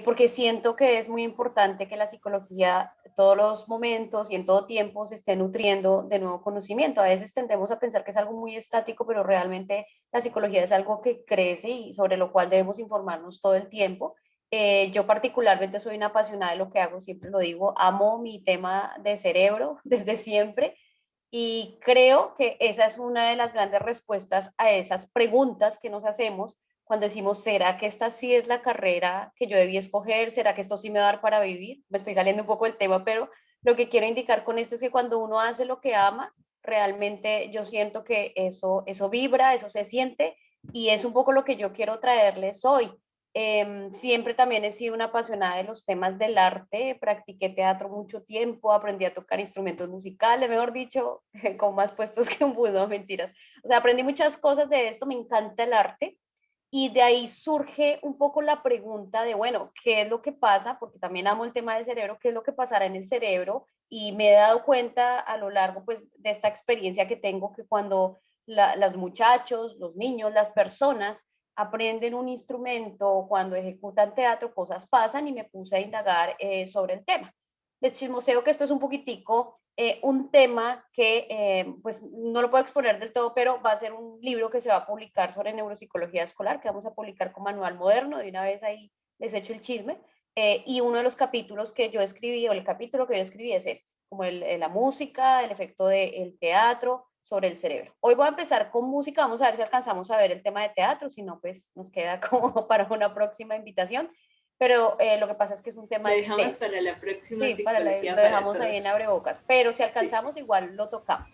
porque siento que es muy importante que la psicología todos los momentos y en todo tiempo se esté nutriendo de nuevo conocimiento. A veces tendemos a pensar que es algo muy estático, pero realmente la psicología es algo que crece y sobre lo cual debemos informarnos todo el tiempo. Yo particularmente soy una apasionada de lo que hago, siempre lo digo, amo mi tema de cerebro desde siempre y creo que esa es una de las grandes respuestas a esas preguntas que nos hacemos cuando decimos, ¿será que esta sí es la carrera que yo debí escoger? ¿Será que esto sí me va a dar para vivir? Me estoy saliendo un poco del tema, pero lo que quiero indicar con esto es que cuando uno hace lo que ama, realmente yo siento que eso vibra, eso se siente y es un poco lo que yo quiero traerles hoy. Siempre también he sido una apasionada de los temas del arte, practiqué teatro mucho tiempo, aprendí a tocar instrumentos musicales, mejor dicho, con más puestos que un budo, mentiras. O sea, aprendí muchas cosas de esto, me encanta el arte y de ahí surge un poco la pregunta de, bueno, ¿qué es lo que pasa? Porque también amo el tema del cerebro, ¿qué es lo que pasará en el cerebro? Y me he dado cuenta a lo largo pues, de esta experiencia que tengo que cuando los muchachos, los niños, las personas aprenden un instrumento, cuando ejecutan teatro, cosas pasan y me puse a indagar sobre el tema. Les chismoseo que esto es un poquitico un tema que pues no lo puedo exponer del todo, pero va a ser un libro que se va a publicar sobre neuropsicología escolar, que vamos a publicar con manual moderno, de una vez ahí les echo el chisme. Y uno de los capítulos que yo escribí, o el capítulo que yo escribí es este, como la música, el efecto del teatro sobre el cerebro. Hoy voy a empezar con música, vamos a ver si alcanzamos a ver el tema de teatro, si no, pues nos queda como para una próxima invitación, pero lo que pasa es que es un Lo tema dejamos extenso. para la próxima Sí, psicología lo para dejamos ahí en todos. abrebocas, pero si Sí. alcanzamos igual lo tocamos.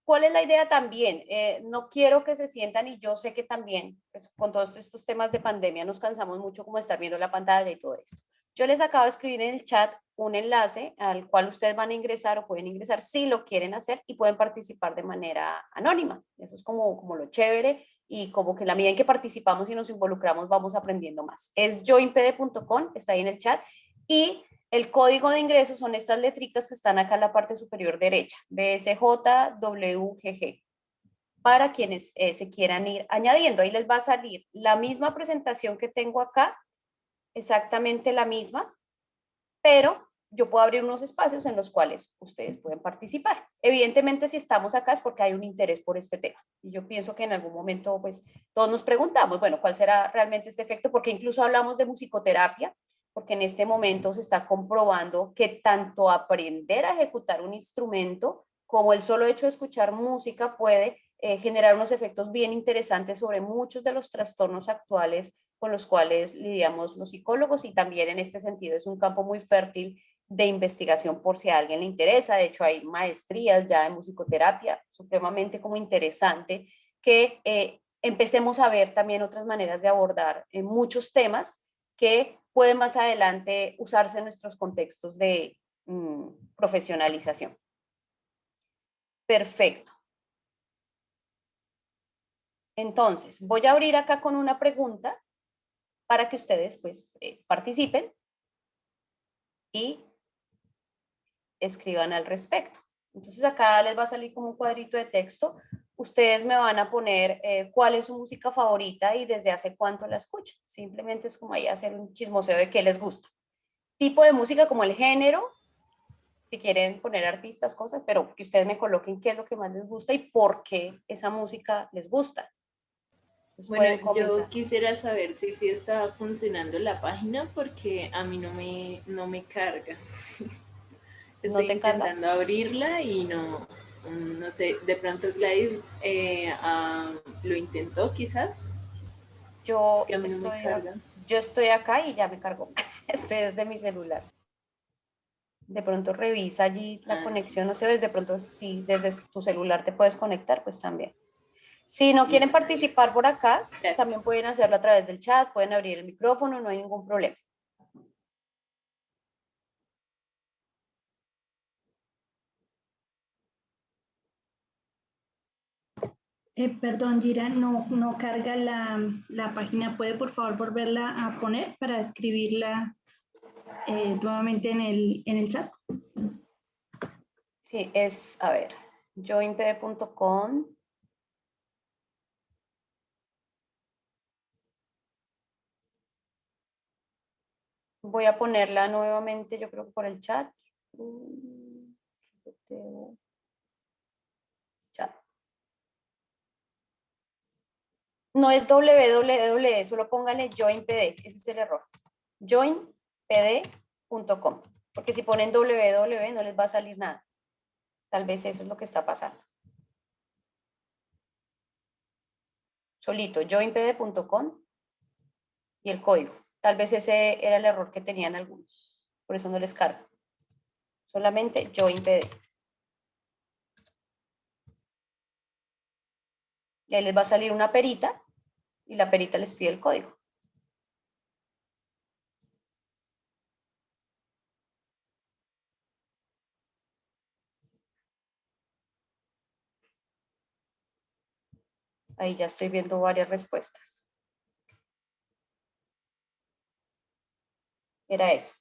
¿Cuál es la idea también? No quiero que se sientan y yo sé que también pues, con todos estos temas de pandemia nos cansamos mucho como de estar viendo la pantalla y todo esto. Yo les acabo de escribir en el chat un enlace al cual ustedes van a ingresar o pueden ingresar si lo quieren hacer y pueden participar de manera anónima. Eso es como lo chévere y como que en la medida en que participamos y nos involucramos vamos aprendiendo más. Es joinpd.com, está ahí en el chat y el código de ingreso son estas letricas que están acá en la parte superior derecha, BSJWGG, para quienes se quieran ir añadiendo. Ahí les va a salir la misma presentación que tengo acá, exactamente la misma, pero yo puedo abrir unos espacios en los cuales ustedes pueden participar. Evidentemente, si estamos acá es porque hay un interés por este tema. Y yo pienso que en algún momento, pues, todos nos preguntamos, bueno, ¿cuál será realmente este efecto? Porque incluso hablamos de musicoterapia, porque en este momento se está comprobando que tanto aprender a ejecutar un instrumento como el solo hecho de escuchar música puede generar unos efectos bien interesantes sobre muchos de los trastornos actuales con los cuales lidiamos los psicólogos y también en este sentido es un campo muy fértil de investigación por si a alguien le interesa. De hecho, hay maestrías ya en musicoterapia, supremamente como interesante que empecemos a ver también otras maneras de abordar muchos temas que pueden más adelante usarse en nuestros contextos de profesionalización. Perfecto. Entonces, voy a abrir acá con una pregunta para que ustedes pues participen y escriban al respecto. Entonces acá les va a salir como un cuadrito de texto. Ustedes me van a poner cuál es su música favorita y desde hace cuánto la escuchan. Simplemente es como ahí hacer un chismoseo de qué les gusta. Tipo de música como el género, si quieren poner artistas, cosas, pero que ustedes me coloquen qué es lo que más les gusta y por qué esa música les gusta. Entonces Bueno, pueden yo comenzar. quisiera saber si sí está funcionando la página porque a mí no me carga. ¿No Estoy te carga? intentando abrirla y no sé, de pronto Gladys lo intentó quizás. Es que a mí no me carga. Yo estoy acá y ya me cargó. Este es de mi celular. De pronto revisa allí la Ah, conexión, no sé, desde pronto si desde tu celular te puedes conectar, pues también. Si no quieren listo, listo. participar por acá, también Gracias. pueden hacerlo a través del chat, pueden abrir el micrófono, no hay ningún problema. Perdón, Gira, no carga la página. ¿Puede por favor volverla a poner para escribirla nuevamente en el chat? Sí, es, a ver, joinpd.com. Voy a ponerla nuevamente, yo creo que por el chat. Chat. No es www, solo póngale joinpd, ese es el error. joinpd.com, porque si ponen www no les va a salir nada. Tal vez eso es lo que está pasando. Solito, joinpd.com y el código. Tal vez ese era el error que tenían algunos. Por eso no les carga. Solamente joinpd. Y ahí les va a salir una perita y la perita les pide el código. Ahí ya estoy viendo varias respuestas. Era eso.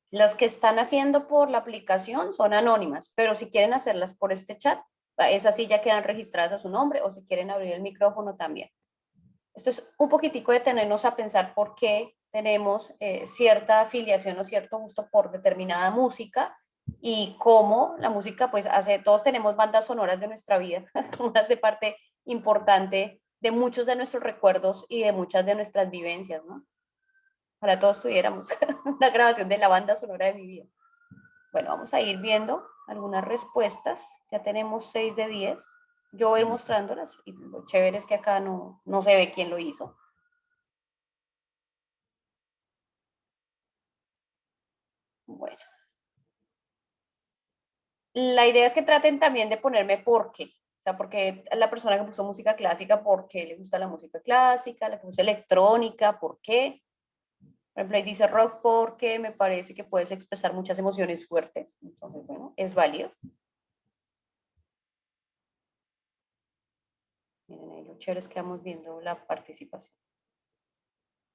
Las que están haciendo por la aplicación son anónimas, pero si quieren hacerlas por este chat, esas sí ya quedan registradas a su nombre, o si quieren abrir el micrófono también. Esto es un poquitico de tenernos a pensar por qué tenemos cierta afiliación o cierto gusto por determinada música y cómo la música pues hace, todos tenemos bandas sonoras de nuestra vida, hace parte importante de muchos de nuestros recuerdos y de muchas de nuestras vivencias, ¿no? Para todos tuviéramos una grabación de la banda sonora de mi vida. Bueno, vamos a ir viendo algunas respuestas. Ya tenemos 6 de 10. Yo voy a ir mostrándolas y lo chévere es que acá no se ve quién lo hizo. Bueno. La idea es que traten también de ponerme por qué. O sea, porque la persona que puso música clásica, ¿por qué le gusta la música clásica? La que puso electrónica, ¿por qué? Por ejemplo, ahí dice rock porque me parece que puedes expresar muchas emociones fuertes. Entonces, bueno, es válido. Miren ahí lo chévere es que vamos viendo la participación.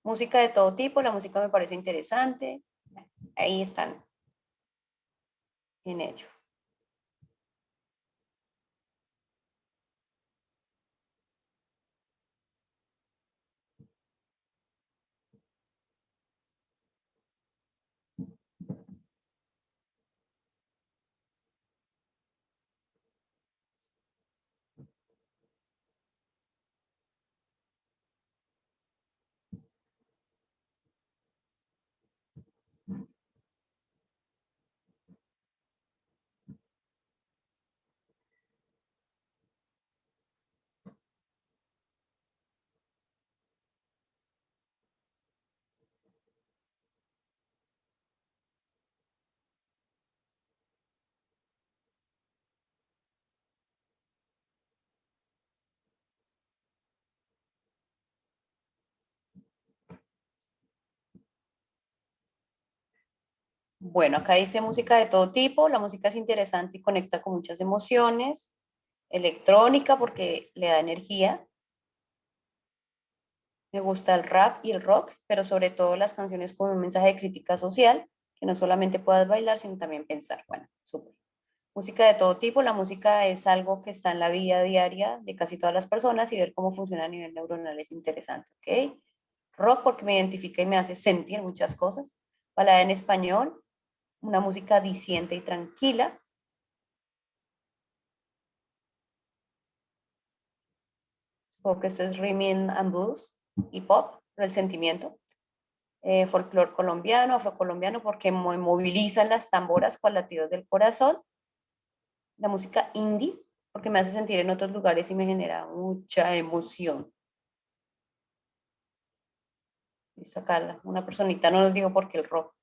Música de todo tipo, la música me parece interesante. Ahí están en ello. Bueno, acá dice música de todo tipo, la música es interesante y conecta con muchas emociones, electrónica porque le da energía, me gusta el rap y el rock, pero sobre todo las canciones con un mensaje de crítica social, que no solamente puedas bailar, sino también pensar. Bueno, súper. Música de todo tipo, la música es algo que está en la vida diaria de casi todas las personas y ver cómo funciona a nivel neuronal es interesante, ¿ok? Rock porque me identifica y me hace sentir muchas cosas. Balada en español, una música diciente y tranquila. Supongo que esto es rhythm and blues y pop, por el sentimiento. Folclor colombiano, afrocolombiano, porque me movilizan las tamboras con latidos del corazón. La música indie, porque me hace sentir en otros lugares y me genera mucha emoción. Listo, acá una personita no nos dijo por qué el rock.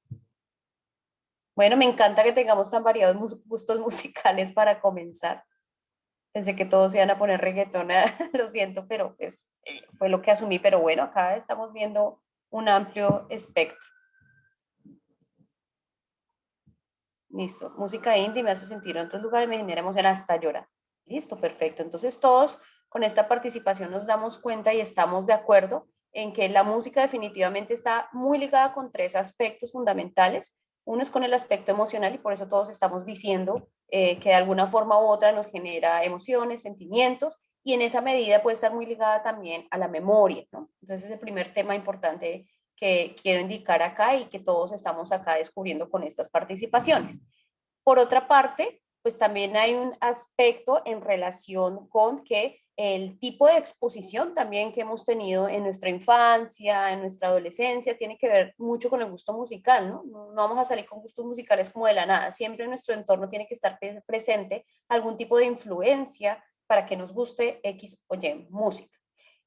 Bueno, me encanta que tengamos tan variados gustos musicales para comenzar. Pensé que todos iban a poner reggaetón, lo siento, pero pues fue lo que asumí. Pero bueno, acá estamos viendo un amplio espectro. Listo, música indie me hace sentir en otros lugares, me genera emoción hasta llorar. Listo, perfecto. Entonces todos con esta participación nos damos cuenta y estamos de acuerdo en que la música definitivamente está muy ligada con tres aspectos fundamentales. Uno es con el aspecto emocional y por eso todos estamos diciendo que de alguna forma u otra nos genera emociones, sentimientos y en esa medida puede estar muy ligada también a la memoria, ¿no? Entonces es el primer tema importante que quiero indicar acá y que todos estamos acá descubriendo con estas participaciones. Por otra parte, pues también hay un aspecto en relación con que el tipo de exposición también que hemos tenido en nuestra infancia, en nuestra adolescencia, tiene que ver mucho con el gusto musical, ¿no? No vamos a salir con gustos musicales como de la nada. Siempre en nuestro entorno tiene que estar presente algún tipo de influencia para que nos guste X o Y música.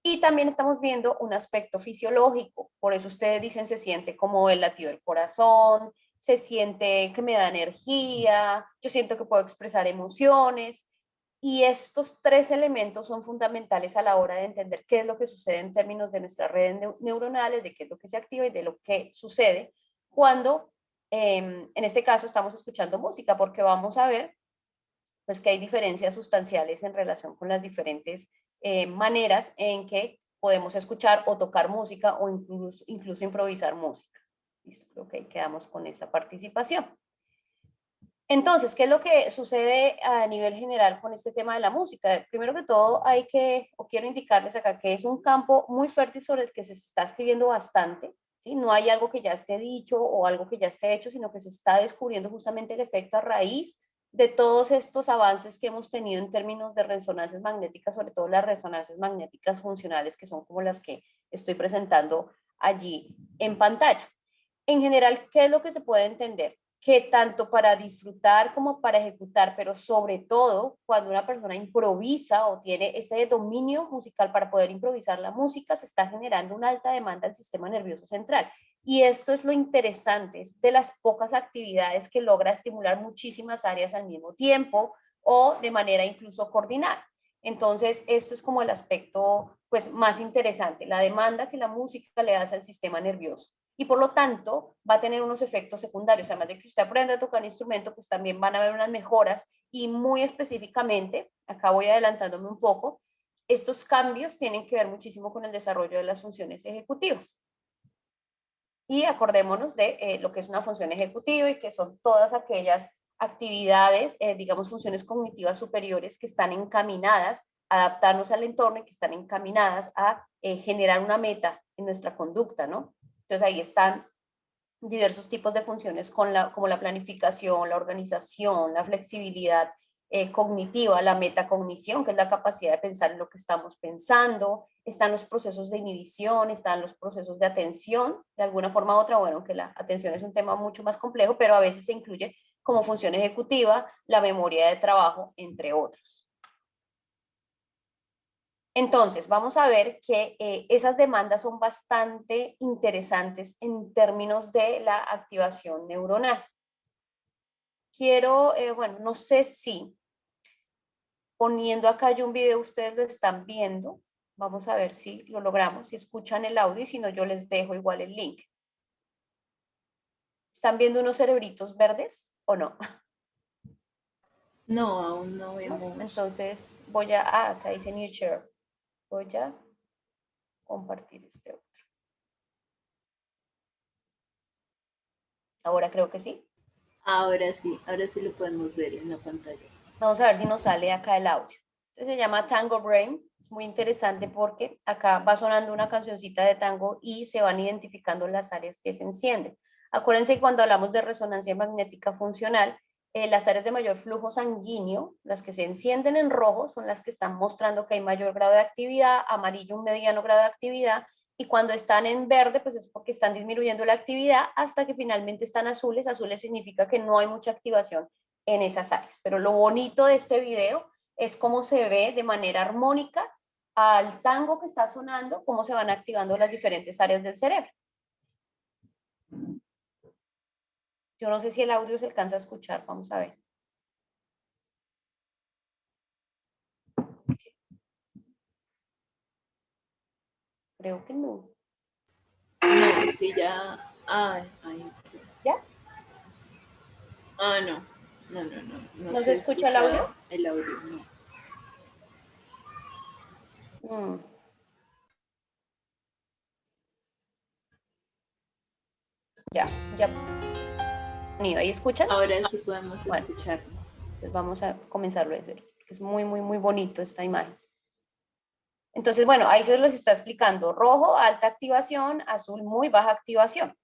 Y también estamos viendo un aspecto fisiológico, por eso ustedes dicen se siente como el latido del corazón, se siente que me da energía, yo siento que puedo expresar emociones. Y estos tres elementos son fundamentales a la hora de entender qué es lo que sucede en términos de nuestras redes neuronales, de qué es lo que se activa y de lo que sucede cuando, en este caso, estamos escuchando música, porque vamos a ver pues, que hay diferencias sustanciales en relación con las diferentes maneras en que podemos escuchar o tocar música o incluso improvisar música. Listo, creo que ahí quedamos con esta participación. Entonces, ¿qué es lo que sucede a nivel general con este tema de la música? Primero que todo, quiero indicarles acá que es un campo muy fértil sobre el que se está escribiendo bastante, ¿sí? No hay algo que ya esté dicho o algo que ya esté hecho, sino que se está descubriendo justamente el efecto a raíz de todos estos avances que hemos tenido en términos de resonancias magnéticas, sobre todo las resonancias magnéticas funcionales, que son como las que estoy presentando allí en pantalla. En general, ¿qué es lo que se puede entender? Que tanto para disfrutar como para ejecutar, pero sobre todo cuando una persona improvisa o tiene ese dominio musical para poder improvisar la música, se está generando una alta demanda del sistema nervioso central. Y esto es lo interesante, es de las pocas actividades que logra estimular muchísimas áreas al mismo tiempo o de manera incluso coordinada. Entonces, esto es como el aspecto pues, más interesante, la demanda que la música le hace al sistema nervioso. Y por lo tanto va a tener unos efectos secundarios, además de que usted aprenda a tocar un instrumento, pues también van a haber unas mejoras y muy específicamente, acá voy adelantándome un poco, estos cambios tienen que ver muchísimo con el desarrollo de las funciones ejecutivas. Y acordémonos de lo que es una función ejecutiva y que son todas aquellas actividades, digamos funciones cognitivas superiores que están encaminadas a adaptarnos al entorno y que están encaminadas a generar una meta en nuestra conducta, ¿no? Entonces ahí están diversos tipos de funciones como la planificación, la organización, la flexibilidad cognitiva, la metacognición, que es la capacidad de pensar en lo que estamos pensando, están los procesos de inhibición, están los procesos de atención, de alguna forma u otra, bueno, que la atención es un tema mucho más complejo, pero a veces se incluye como función ejecutiva, la memoria de trabajo, entre otros. Entonces, vamos a ver que esas demandas son bastante interesantes en términos de la activación neuronal. Quiero, bueno, no sé si poniendo acá yo un video ustedes lo están viendo. Vamos a ver si lo logramos, si escuchan el audio y si no yo les dejo igual el link. ¿Están viendo unos cerebritos verdes o no? No, aún no vemos. Entonces voy a, acá dice New Share. Voy a compartir este otro. Ahora creo que sí. Ahora sí lo podemos ver en la pantalla. Vamos a ver si nos sale acá el audio. Este se llama Tango Brain. Es muy interesante porque acá va sonando una cancioncita de tango y se van identificando las áreas que se encienden. Acuérdense que cuando hablamos de resonancia magnética funcional, las áreas de mayor flujo sanguíneo, las que se encienden en rojo, son las que están mostrando que hay mayor grado de actividad, amarillo un mediano grado de actividad, y cuando están en verde, pues es porque están disminuyendo la actividad hasta que finalmente están azules. Azules significa que no hay mucha activación en esas áreas. Pero lo bonito de este video es cómo se ve de manera armónica al tango que está sonando, cómo se van activando las diferentes áreas del cerebro. Yo no sé si el audio se alcanza a escuchar, vamos a ver. Creo que no. No, sí, ya. Ay. ¿Ya? Ah, no. ¿No se escucha el audio? El audio, no. Ya. ¿Ahí escuchan? Ahora sí podemos escucharlo. Pues vamos a comenzarlo a hacer. Es muy, muy, muy bonito esta imagen. Entonces, bueno, ahí se los está explicando. Rojo, alta activación, azul, muy baja activación.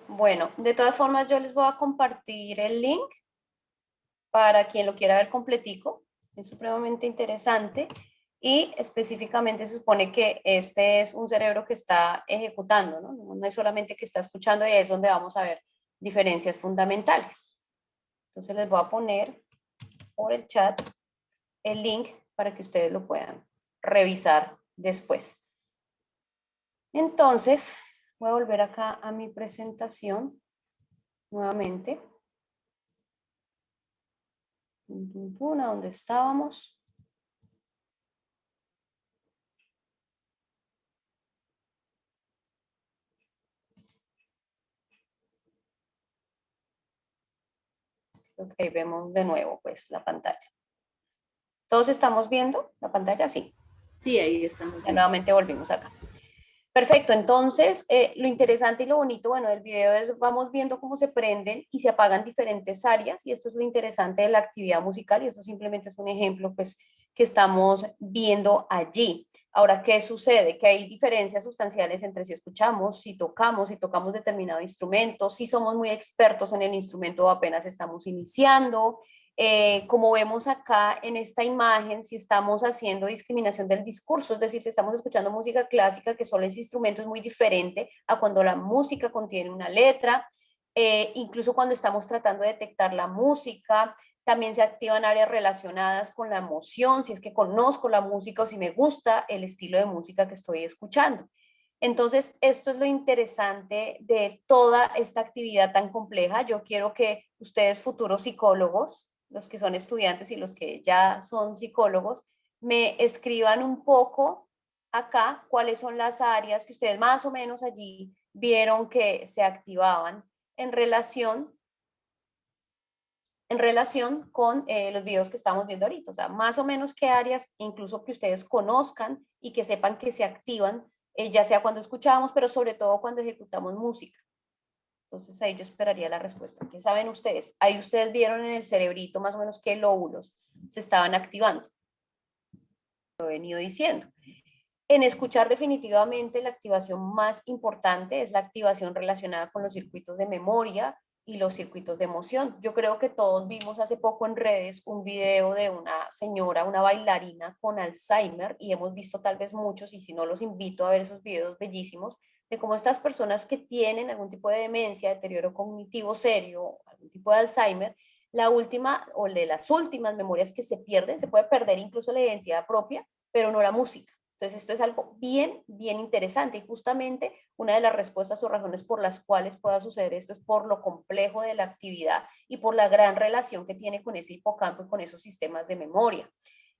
Bueno, de todas formas yo les voy a compartir el link para quien lo quiera ver completico. Es supremamente interesante y específicamente se supone que este es un cerebro que está ejecutando, ¿no? No es solamente que está escuchando y ahí es donde vamos a ver diferencias fundamentales. Entonces les voy a poner por el chat el link para que ustedes lo puedan revisar después. Entonces, voy a volver acá a mi presentación nuevamente. ¿A dónde estábamos? Ok, vemos de nuevo pues la pantalla. ¿Todos estamos viendo la pantalla? Sí. Sí, ahí estamos. Ya nuevamente volvimos acá. Perfecto, entonces lo interesante y lo bonito, bueno, del video es vamos viendo cómo se prenden y se apagan diferentes áreas y esto es lo interesante de la actividad musical y esto simplemente es un ejemplo pues que estamos viendo allí. Ahora, ¿qué sucede? Que hay diferencias sustanciales entre si escuchamos, si tocamos determinado instrumento, si somos muy expertos en el instrumento o apenas estamos iniciando. Como vemos acá en esta imagen, si estamos haciendo discriminación del discurso, es decir, si estamos escuchando música clásica que solo es instrumento, es muy diferente a cuando la música contiene una letra, incluso cuando estamos tratando de detectar la música, también se activan áreas relacionadas con la emoción, si es que conozco la música o si me gusta el estilo de música que estoy escuchando. Entonces, esto es lo interesante de toda esta actividad tan compleja. Yo quiero que ustedes, futuros psicólogos, los que son estudiantes y los que ya son psicólogos, me escriban un poco acá cuáles son las áreas que ustedes más o menos allí vieron que se activaban en relación con los videos que estamos viendo ahorita. O sea, más o menos qué áreas, incluso que ustedes conozcan y que sepan que se activan, ya sea cuando escuchamos, pero sobre todo cuando ejecutamos música. Entonces ahí yo esperaría la respuesta. ¿Qué saben ustedes? Ahí ustedes vieron en el cerebrito más o menos qué lóbulos se estaban activando. Lo he venido diciendo. En escuchar definitivamente la activación más importante es la activación relacionada con los circuitos de memoria y los circuitos de emoción. Yo creo que todos vimos hace poco en redes un video de una señora, una bailarina con Alzheimer y hemos visto tal vez muchos y si no los invito a ver esos videos bellísimos de cómo estas personas que tienen algún tipo de demencia, deterioro cognitivo serio, algún tipo de Alzheimer, la última o de las últimas memorias que se pierden, se puede perder incluso la identidad propia, pero no la música. Entonces, esto es algo bien, bien interesante y justamente una de las respuestas o razones por las cuales pueda suceder esto es por lo complejo de la actividad y por la gran relación que tiene con ese hipocampo y con esos sistemas de memoria.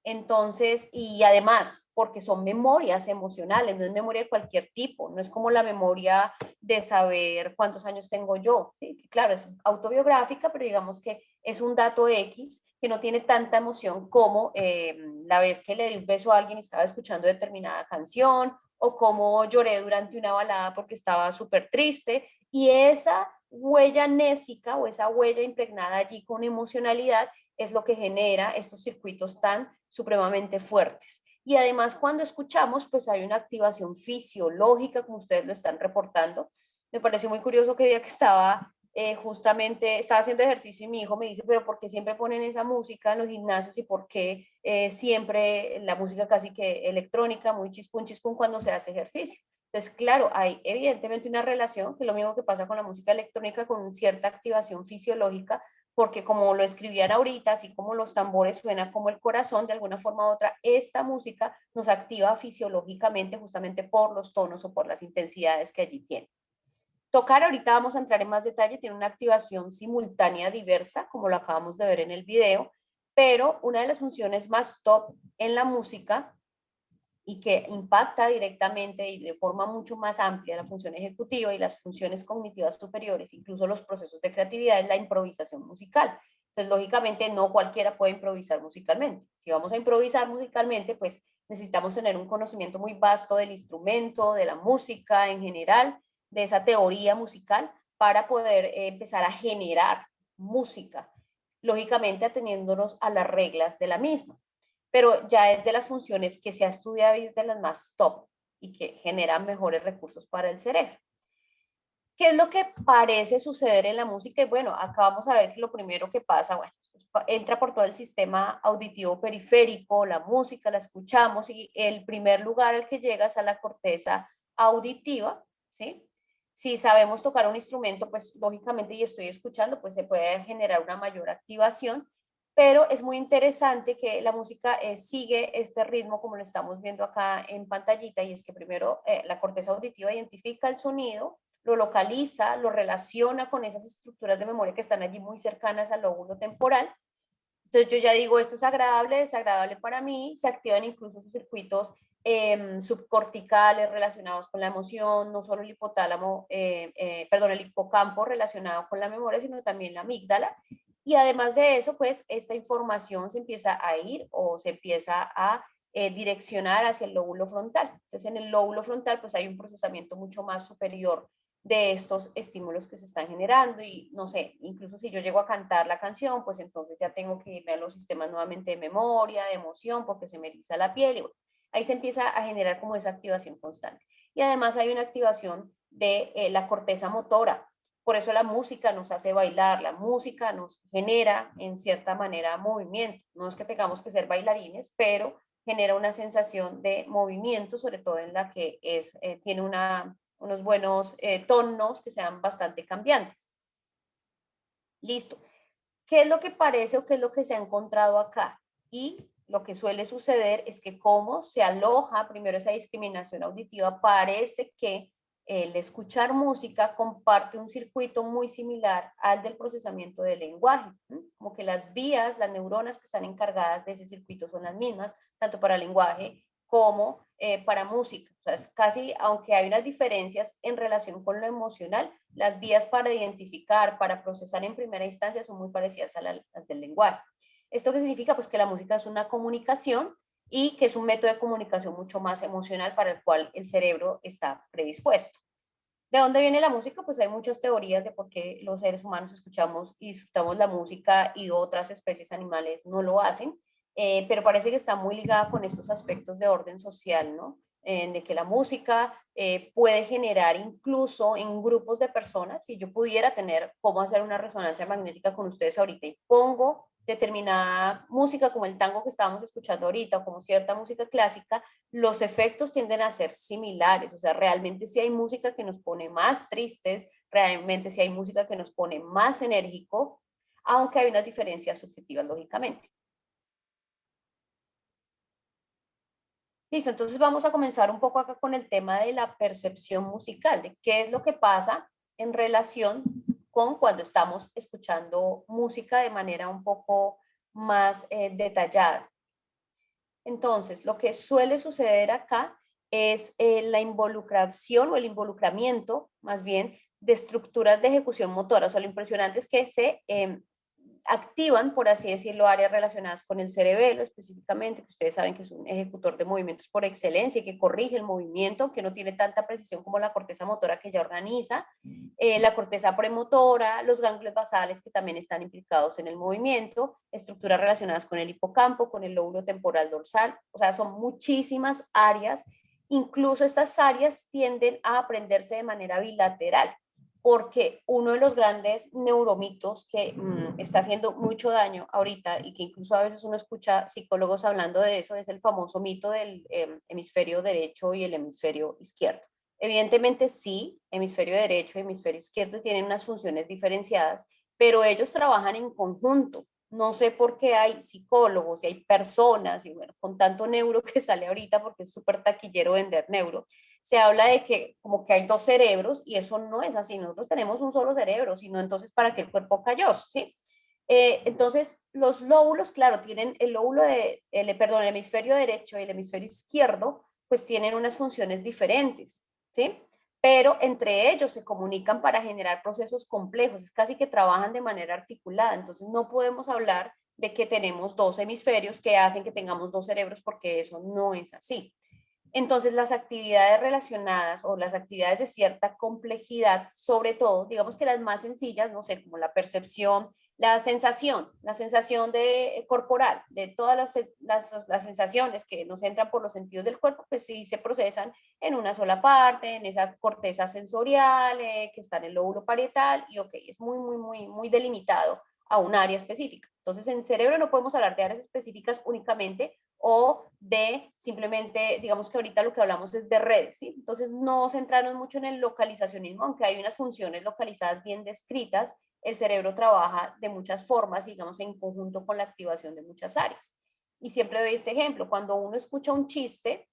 Entonces, y además, porque son memorias emocionales, no es memoria de cualquier tipo, no es como la memoria de saber cuántos años tengo yo, ¿sí? Claro, es autobiográfica, pero digamos que es un dato X que no tiene tanta emoción como la vez que le di un beso a alguien y estaba escuchando determinada canción, o como lloré durante una balada porque estaba súper triste, y esa huella nésica o esa huella impregnada allí con emocionalidad es lo que genera estos circuitos tan supremamente fuertes. Y además cuando escuchamos, pues hay una activación fisiológica, como ustedes lo están reportando. Me pareció muy curioso que día que estaba justamente, estaba haciendo ejercicio y mi hijo me dice, pero ¿por qué siempre ponen esa música en los gimnasios y por qué siempre la música casi que electrónica, muy chispún cuando se hace ejercicio? Entonces, claro, hay evidentemente una relación, que es lo mismo que pasa con la música electrónica, con cierta activación fisiológica, porque como lo escribían ahorita, así como los tambores suenan como el corazón, de alguna forma u otra, esta música nos activa fisiológicamente justamente por los tonos o por las intensidades que allí tiene. Tocar, ahorita vamos a entrar en más detalle, tiene una activación simultánea diversa, como lo acabamos de ver en el video, pero una de las funciones más top en la música y que impacta directamente y de forma mucho más amplia la función ejecutiva y las funciones cognitivas superiores, incluso los procesos de creatividad, es la improvisación musical. Entonces, lógicamente, no cualquiera puede improvisar musicalmente. Si vamos a improvisar musicalmente, pues necesitamos tener un conocimiento muy vasto del instrumento, de la música en general, de esa teoría musical, para poder empezar a generar música, lógicamente ateniéndonos a las reglas de la misma, pero ya es de las funciones que se ha estudiado y es de las más top y que generan mejores recursos para el cerebro. ¿Qué es lo que parece suceder en la música? Y bueno, acá vamos a ver que lo primero que pasa, bueno, entra por todo el sistema auditivo periférico, la música la escuchamos y el primer lugar al que llega es a la corteza auditiva, ¿sí? Si sabemos tocar un instrumento, pues lógicamente y estoy escuchando, pues se puede generar una mayor activación, pero es muy interesante que la música sigue este ritmo como lo estamos viendo acá en pantallita y es que primero la corteza auditiva identifica el sonido, lo localiza, lo relaciona con esas estructuras de memoria que están allí muy cercanas al lóbulo temporal. Entonces yo ya digo, esto es agradable, desagradable para mí, se activan incluso sus circuitos subcorticales relacionados con la emoción, no solo el hipotálamo, perdón, el hipocampo relacionado con la memoria, sino también la amígdala. Y además de eso, pues esta información se empieza a ir o se empieza a direccionar hacia el lóbulo frontal. Entonces en el lóbulo frontal pues hay un procesamiento mucho más superior de estos estímulos que se están generando y no sé, incluso si yo llego a cantar la canción, pues entonces ya tengo que irme a los sistemas nuevamente de memoria, de emoción, porque se me eriza la piel y bueno, ahí se empieza a generar como esa activación constante. Y además hay una activación de la corteza motora. Por eso la música nos hace bailar, la música nos genera en cierta manera movimiento. No es que tengamos que ser bailarines, pero genera una sensación de movimiento, sobre todo en la que tiene unos buenos tonos que sean bastante cambiantes. Listo. ¿Qué es lo que parece o qué es lo que se ha encontrado acá? Y lo que suele suceder es que como se aloja primero esa discriminación auditiva, parece que el escuchar música comparte un circuito muy similar al del procesamiento del lenguaje, como que las vías, las neuronas que están encargadas de ese circuito son las mismas, tanto para lenguaje como para música. O sea, es casi, aunque hay unas diferencias en relación con lo emocional, las vías para identificar, para procesar en primera instancia son muy parecidas a las del lenguaje. ¿Esto qué significa? Pues que la música es una comunicación y que es un método de comunicación mucho más emocional para el cual el cerebro está predispuesto. ¿De dónde viene la música? Pues hay muchas teorías de por qué los seres humanos escuchamos y disfrutamos la música y otras especies animales no lo hacen, pero parece que está muy ligada con estos aspectos de orden social, ¿no? De que la música puede generar incluso en grupos de personas, si yo pudiera tener cómo hacer una resonancia magnética con ustedes ahorita y pongo determinada música como el tango que estábamos escuchando ahorita o como cierta música clásica, los efectos tienden a ser similares, o sea, realmente si hay música que nos pone más tristes, realmente si hay música que nos pone más enérgico, aunque hay unas diferencias subjetivas, lógicamente. Listo, entonces vamos a comenzar un poco acá con el tema de la percepción musical, de qué es lo que pasa en relación con cuando estamos escuchando música de manera un poco más detallada. Entonces, lo que suele suceder acá es la involucración o el involucramiento, más bien, de estructuras de ejecución motora. O sea, lo impresionante es que se activan, por así decirlo, áreas relacionadas con el cerebelo específicamente, que ustedes saben que es un ejecutor de movimientos por excelencia y que corrige el movimiento, que no tiene tanta precisión como la corteza motora que ya organiza, la corteza premotora, los ganglios basales que también están implicados en el movimiento, estructuras relacionadas con el hipocampo, con el lóbulo temporal dorsal, o sea, son muchísimas áreas. Incluso estas áreas tienden a aprenderse de manera bilateral, porque uno de los grandes neuromitos que está haciendo mucho daño ahorita y que incluso a veces uno escucha psicólogos hablando de eso es el famoso mito del hemisferio derecho y el hemisferio izquierdo. Evidentemente sí, hemisferio derecho y hemisferio izquierdo tienen unas funciones diferenciadas, pero ellos trabajan en conjunto. No sé por qué hay psicólogos y hay personas, y bueno, con tanto neuro que sale ahorita, porque es súper taquillero vender neuro, se habla de que como que hay dos cerebros y eso no es así, nosotros tenemos un solo cerebro, sino entonces para que el cuerpo cayó, ¿sí? Entonces, los lóbulos, claro, tienen el lóbulo perdón, el hemisferio derecho y el hemisferio izquierdo, pues tienen unas funciones diferentes, ¿sí? Pero entre ellos se comunican para generar procesos complejos, es casi que trabajan de manera articulada, entonces no podemos hablar de que tenemos dos hemisferios que hacen que tengamos dos cerebros porque eso no es así. Entonces, las actividades relacionadas o las actividades de cierta complejidad, sobre todo, digamos que las más sencillas, no sé, como la percepción, la sensación de, corporal, de todas las sensaciones que nos entran por los sentidos del cuerpo, pues sí se procesan en una sola parte, en esa corteza sensorial que está en el lóbulo parietal y ok, es muy, muy, muy, muy delimitado a un área específica. Entonces, en cerebro no podemos hablar de áreas específicas únicamente o de simplemente, digamos que ahorita lo que hablamos es de redes, ¿sí? Entonces, no centrarnos mucho en el localizacionismo, aunque hay unas funciones localizadas bien descritas, el cerebro trabaja de muchas formas, digamos, en conjunto con la activación de muchas áreas. Y siempre doy este ejemplo, cuando uno escucha un chiste,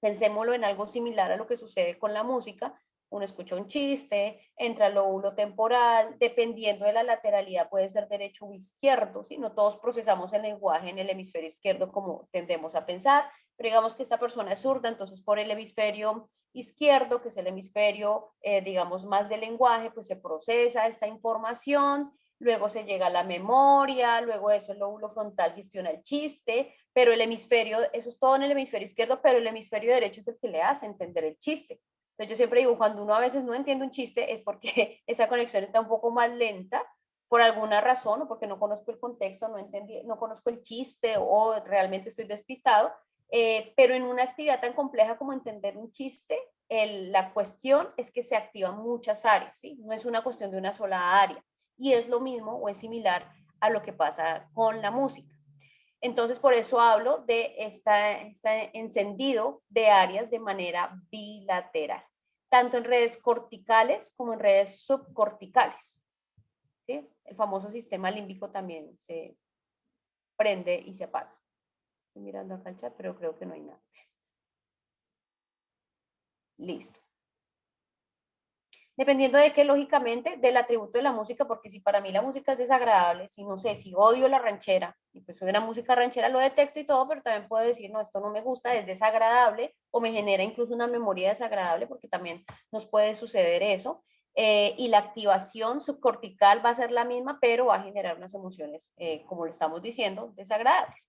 pensémoslo en algo similar a lo que sucede con la música, uno escucha un chiste, entra al lóbulo temporal, dependiendo de la lateralidad puede ser derecho o izquierdo, ¿sí? No todos procesamos el lenguaje en el hemisferio izquierdo como tendemos a pensar, pero digamos que esta persona es zurda, entonces por el hemisferio izquierdo, que es el hemisferio, digamos, más del lenguaje, pues se procesa esta información luego se llega a la memoria, luego eso el lóbulo frontal gestiona el chiste, pero el hemisferio, eso es todo en el hemisferio izquierdo, pero el hemisferio derecho es el que le hace entender el chiste. Entonces yo siempre digo, cuando uno a veces no entiende un chiste es porque esa conexión está un poco más lenta por alguna razón o porque no conozco el contexto, no entendí, no conozco el chiste o realmente estoy despistado, pero en una actividad tan compleja como entender un chiste, la cuestión es que se activan muchas áreas, ¿sí? No es una cuestión de una sola área. Y es lo mismo o es similar a lo que pasa con la música. Entonces, por eso hablo de este encendido de áreas de manera bilateral, tanto en redes corticales como en redes subcorticales. ¿Sí? El famoso sistema límbico también se prende y se apaga. Estoy mirando acá el chat, pero creo que no hay nada. Listo. Dependiendo de qué, lógicamente, del atributo de la música, porque si para mí la música es desagradable, si no sé, si odio la ranchera, y pues soy una música ranchera, lo detecto y todo, pero también puedo decir, no, esto no me gusta, es desagradable, o me genera incluso una memoria desagradable, porque también nos puede suceder eso, y la activación subcortical va a ser la misma, pero va a generar unas emociones, como lo estamos diciendo, desagradables.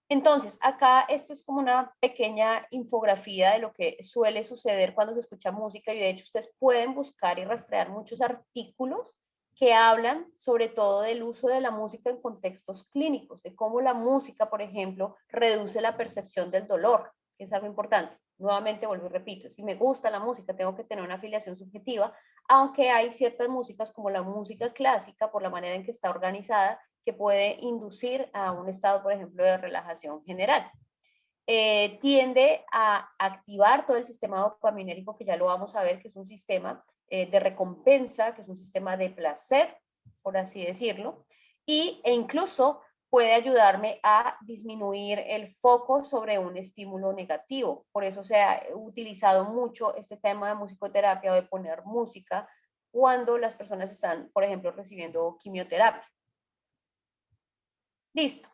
Entonces, acá esto es como una pequeña infografía de lo que suele suceder cuando se escucha música y de hecho ustedes pueden buscar y rastrear muchos artículos que hablan sobre todo del uso de la música en contextos clínicos, de cómo la música, por ejemplo, reduce la percepción del dolor, que es algo importante. Nuevamente vuelvo y repito, si me gusta la música tengo que tener una afiliación subjetiva, aunque hay ciertas músicas como la música clásica, por la manera en que está organizada, que puede inducir a un estado, por ejemplo, de relajación general. Tiende a activar todo el sistema dopaminérgico, que ya lo vamos a ver, que es un sistema de recompensa, que es un sistema de placer, por así decirlo, e incluso puede ayudarme a disminuir el foco sobre un estímulo negativo. Por eso se ha utilizado mucho este tema de musicoterapia o de poner música cuando las personas están, por ejemplo, recibiendo quimioterapia. Listo.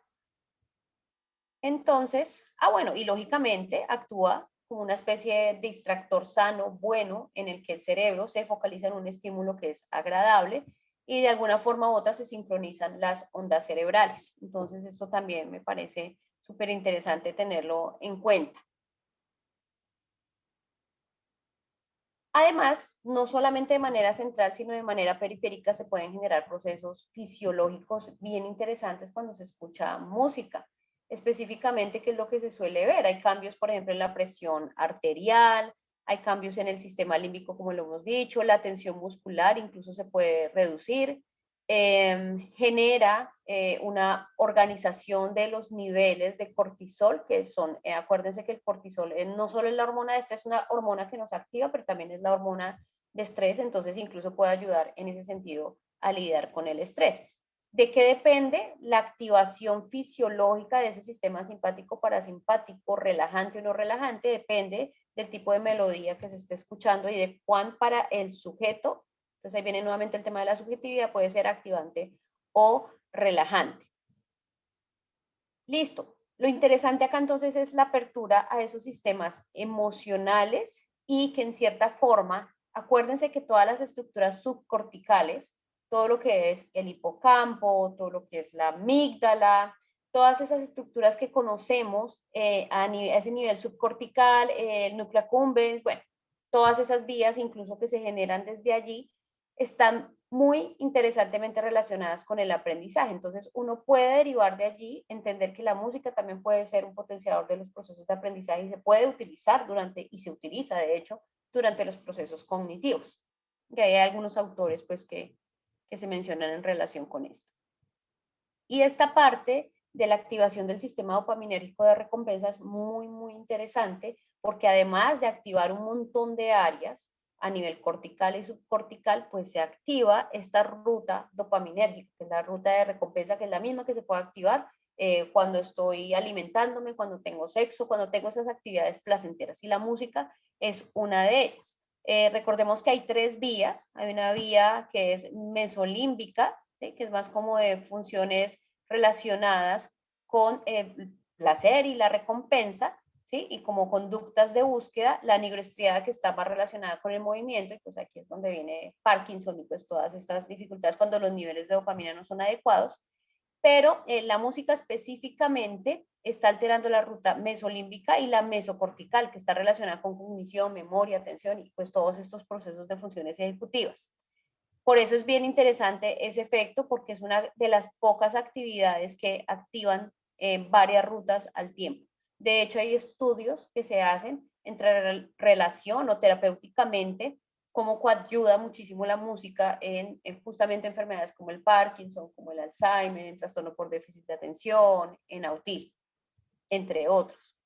Entonces, bueno, y lógicamente actúa como una especie de distractor sano, bueno, en el que el cerebro se focaliza en un estímulo que es agradable y de alguna forma u otra se sincronizan las ondas cerebrales. Entonces, esto también me parece súper interesante tenerlo en cuenta. Además, no solamente de manera central, sino de manera periférica se pueden generar procesos fisiológicos bien interesantes cuando se escucha música. Específicamente, ¿qué es lo que se suele ver? Hay cambios, por ejemplo, en la presión arterial, hay cambios en el sistema límbico, como lo hemos dicho, la tensión muscular incluso se puede reducir, genera una organización de los niveles de cortisol, que son, acuérdense que el cortisol no solo es la hormona, esta es una hormona que nos activa, pero también es la hormona de estrés, entonces incluso puede ayudar en ese sentido a lidiar con el estrés. ¿De qué depende la activación fisiológica de ese sistema simpático parasimpático, relajante o no relajante? Depende del tipo de melodía que se esté escuchando y de cuán para el sujeto. Entonces ahí viene nuevamente el tema de la subjetividad, puede ser activante o relajante. Listo. Lo interesante acá entonces es la apertura a esos sistemas emocionales y que en cierta forma, acuérdense que todas las estructuras subcorticales, todo lo que es el hipocampo, todo lo que es la amígdala, todas esas estructuras que conocemos a ese nivel subcortical, el núcleo accumbens, bueno, todas esas vías incluso que se generan desde allí, están muy interesantemente relacionadas con el aprendizaje. Entonces, uno puede derivar de allí, entender que la música también puede ser un potenciador de los procesos de aprendizaje y se puede utilizar durante, y se utiliza de hecho, durante los procesos cognitivos. Y hay algunos autores pues que se mencionan en relación con esto. Y esta parte de la activación del sistema dopaminérgico de recompensa es muy, muy interesante porque además de activar un montón de áreas, a nivel cortical y subcortical, pues se activa esta ruta dopaminérgica, que es la ruta de recompensa, que es la misma que se puede activar cuando estoy alimentándome, cuando tengo sexo, cuando tengo esas actividades placenteras. Y la música es una de ellas. Recordemos que hay tres vías. Hay una vía que es mesolímbica, ¿sí? Que es más como de funciones relacionadas con el placer y la recompensa. ¿sí? Y como conductas de búsqueda, la nigroestriada que está más relacionada con el movimiento, y pues aquí es donde viene Parkinson y pues todas estas dificultades cuando los niveles de dopamina no son adecuados, pero la música específicamente está alterando la ruta mesolímbica y la mesocortical, que está relacionada con cognición, memoria, atención y pues todos estos procesos de funciones ejecutivas. Por eso es bien interesante ese efecto, porque es una de las pocas actividades que activan varias rutas al tiempo. De hecho, hay estudios que se hacen entre relación o terapéuticamente, cómo coayuda muchísimo la música en justamente enfermedades como el Parkinson, como el Alzheimer, en trastorno por déficit de atención, en autismo, entre otros.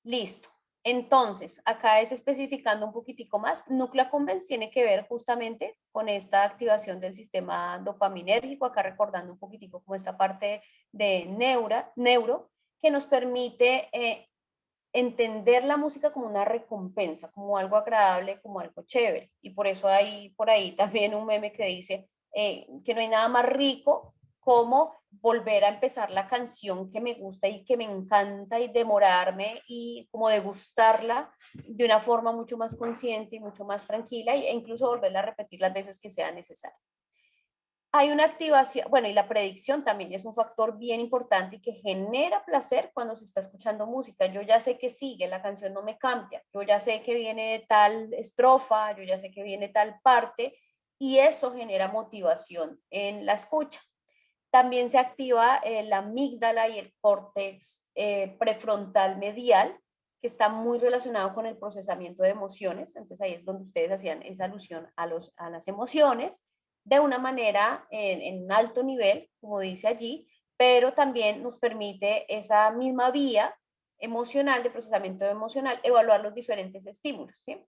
Listo. Entonces, acá es especificando un poquitico más. Núcleo accumbens tiene que ver justamente con esta activación del sistema dopaminérgico, acá recordando un poquitico como esta parte de neuro, que nos permite entender la música como una recompensa, como algo agradable, como algo chévere. Y por eso hay por ahí también un meme que dice que no hay nada más rico como volver a empezar la canción que me gusta y que me encanta y demorarme y como degustarla de una forma mucho más consciente y mucho más tranquila e incluso volverla a repetir las veces que sea necesario. Hay una activación, bueno, y la predicción también es un factor bien importante y que genera placer cuando se está escuchando música. Yo ya sé que sigue, la canción no me cambia, yo ya sé que viene tal estrofa, yo ya sé que viene tal parte y eso genera motivación en la escucha. También se activa la amígdala y el córtex prefrontal medial, que está muy relacionado con el procesamiento de emociones. Entonces ahí es donde ustedes hacían esa alusión a las emociones de una manera en un alto nivel, como dice allí, pero también nos permite esa misma vía emocional, de procesamiento emocional, evaluar los diferentes estímulos, ¿sí?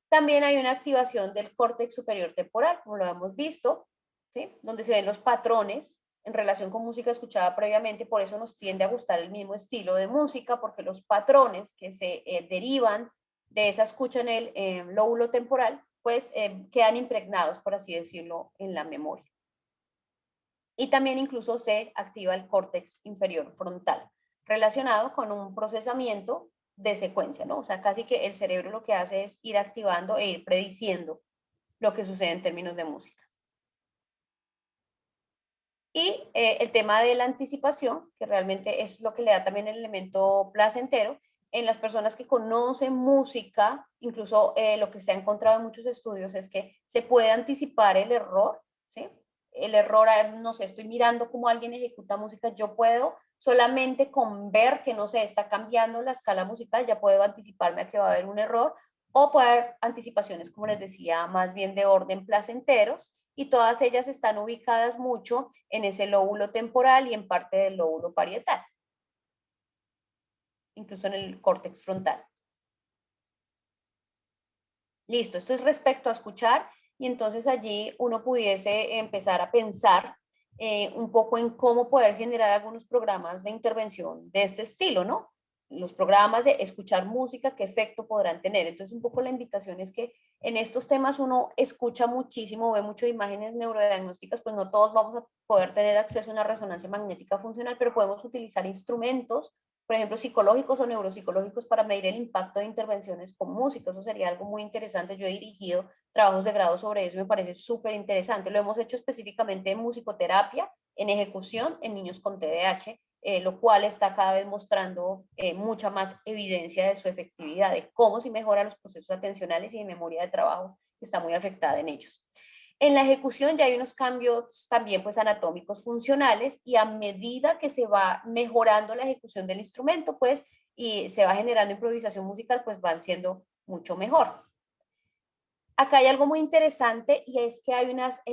También hay una activación del córtex superior temporal, como lo hemos visto, ¿sí? Donde se ven los patrones en relación con música escuchada previamente, por eso nos tiende a gustar el mismo estilo de música, porque los patrones que se derivan de esa escucha en el lóbulo temporal, pues quedan impregnados, por así decirlo, en la memoria. Y también incluso se activa el córtex inferior frontal, relacionado con un procesamiento de secuencia, ¿no? O sea, casi que el cerebro lo que hace es ir activando e ir prediciendo lo que sucede en términos de música. Y el tema de la anticipación, que realmente es lo que le da también el elemento placentero, en las personas que conocen música, incluso lo que se ha encontrado en muchos estudios es que se puede anticipar el error, ¿sí? El error, no sé, estoy mirando cómo alguien ejecuta música, yo puedo solamente con ver que, no sé, está cambiando la escala musical, ya puedo anticiparme a que va a haber un error, o puede haber anticipaciones, como les decía, más bien de orden placenteros, y todas ellas están ubicadas mucho en ese lóbulo temporal y en parte del lóbulo parietal, incluso en el córtex frontal. Listo, esto es respecto a escuchar y entonces allí uno pudiese empezar a pensar un poco en cómo poder generar algunos programas de intervención de este estilo, ¿no? Los programas de escuchar música, qué efecto podrán tener. Entonces, un poco la invitación es que en estos temas uno escucha muchísimo, ve mucho imágenes neurodiagnósticas, pues no todos vamos a poder tener acceso a una resonancia magnética funcional, pero podemos utilizar instrumentos, por ejemplo, psicológicos o neuropsicológicos para medir el impacto de intervenciones con música. Eso sería algo muy interesante. Yo he dirigido trabajos de grado sobre eso, me parece súper interesante. Lo hemos hecho específicamente en musicoterapia, en ejecución, en niños con TDAH, lo cual está cada vez mostrando mucha más evidencia de su efectividad, de cómo se mejora los procesos atencionales y de memoria de trabajo que está muy afectada en ellos. En la ejecución ya hay unos cambios también pues anatómicos funcionales y a medida que se va mejorando la ejecución del instrumento pues y se va generando improvisación musical pues van siendo mucho mejor. Acá hay algo muy interesante y es que hay unas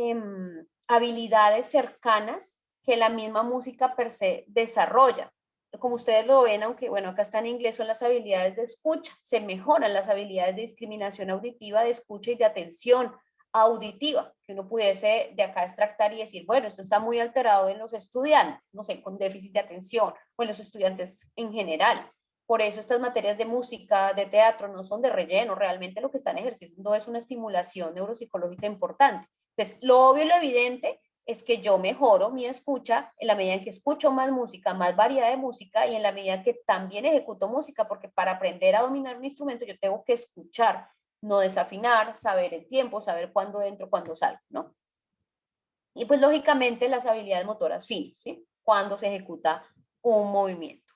habilidades cercanas que la misma música per se desarrolla. Como ustedes lo ven, aunque bueno, acá está en inglés, son las habilidades de escucha, se mejoran las habilidades de discriminación auditiva, de escucha y de atención auditiva, que uno pudiese de acá extractar y decir, bueno, esto está muy alterado en los estudiantes, no sé, con déficit de atención o en los estudiantes en general. Por eso estas materias de música, de teatro, no son de relleno, realmente lo que están ejerciendo es una estimulación neuropsicológica importante. Entonces, lo obvio y lo evidente es que yo mejoro mi escucha en la medida en que escucho más música, más variedad de música, y en la medida en que también ejecuto música, porque para aprender a dominar un instrumento yo tengo que escuchar, no desafinar, saber el tiempo, saber cuándo entro, cuándo salgo, ¿no? Y pues lógicamente las habilidades motoras finas, ¿sí? Cuando se ejecuta un movimiento.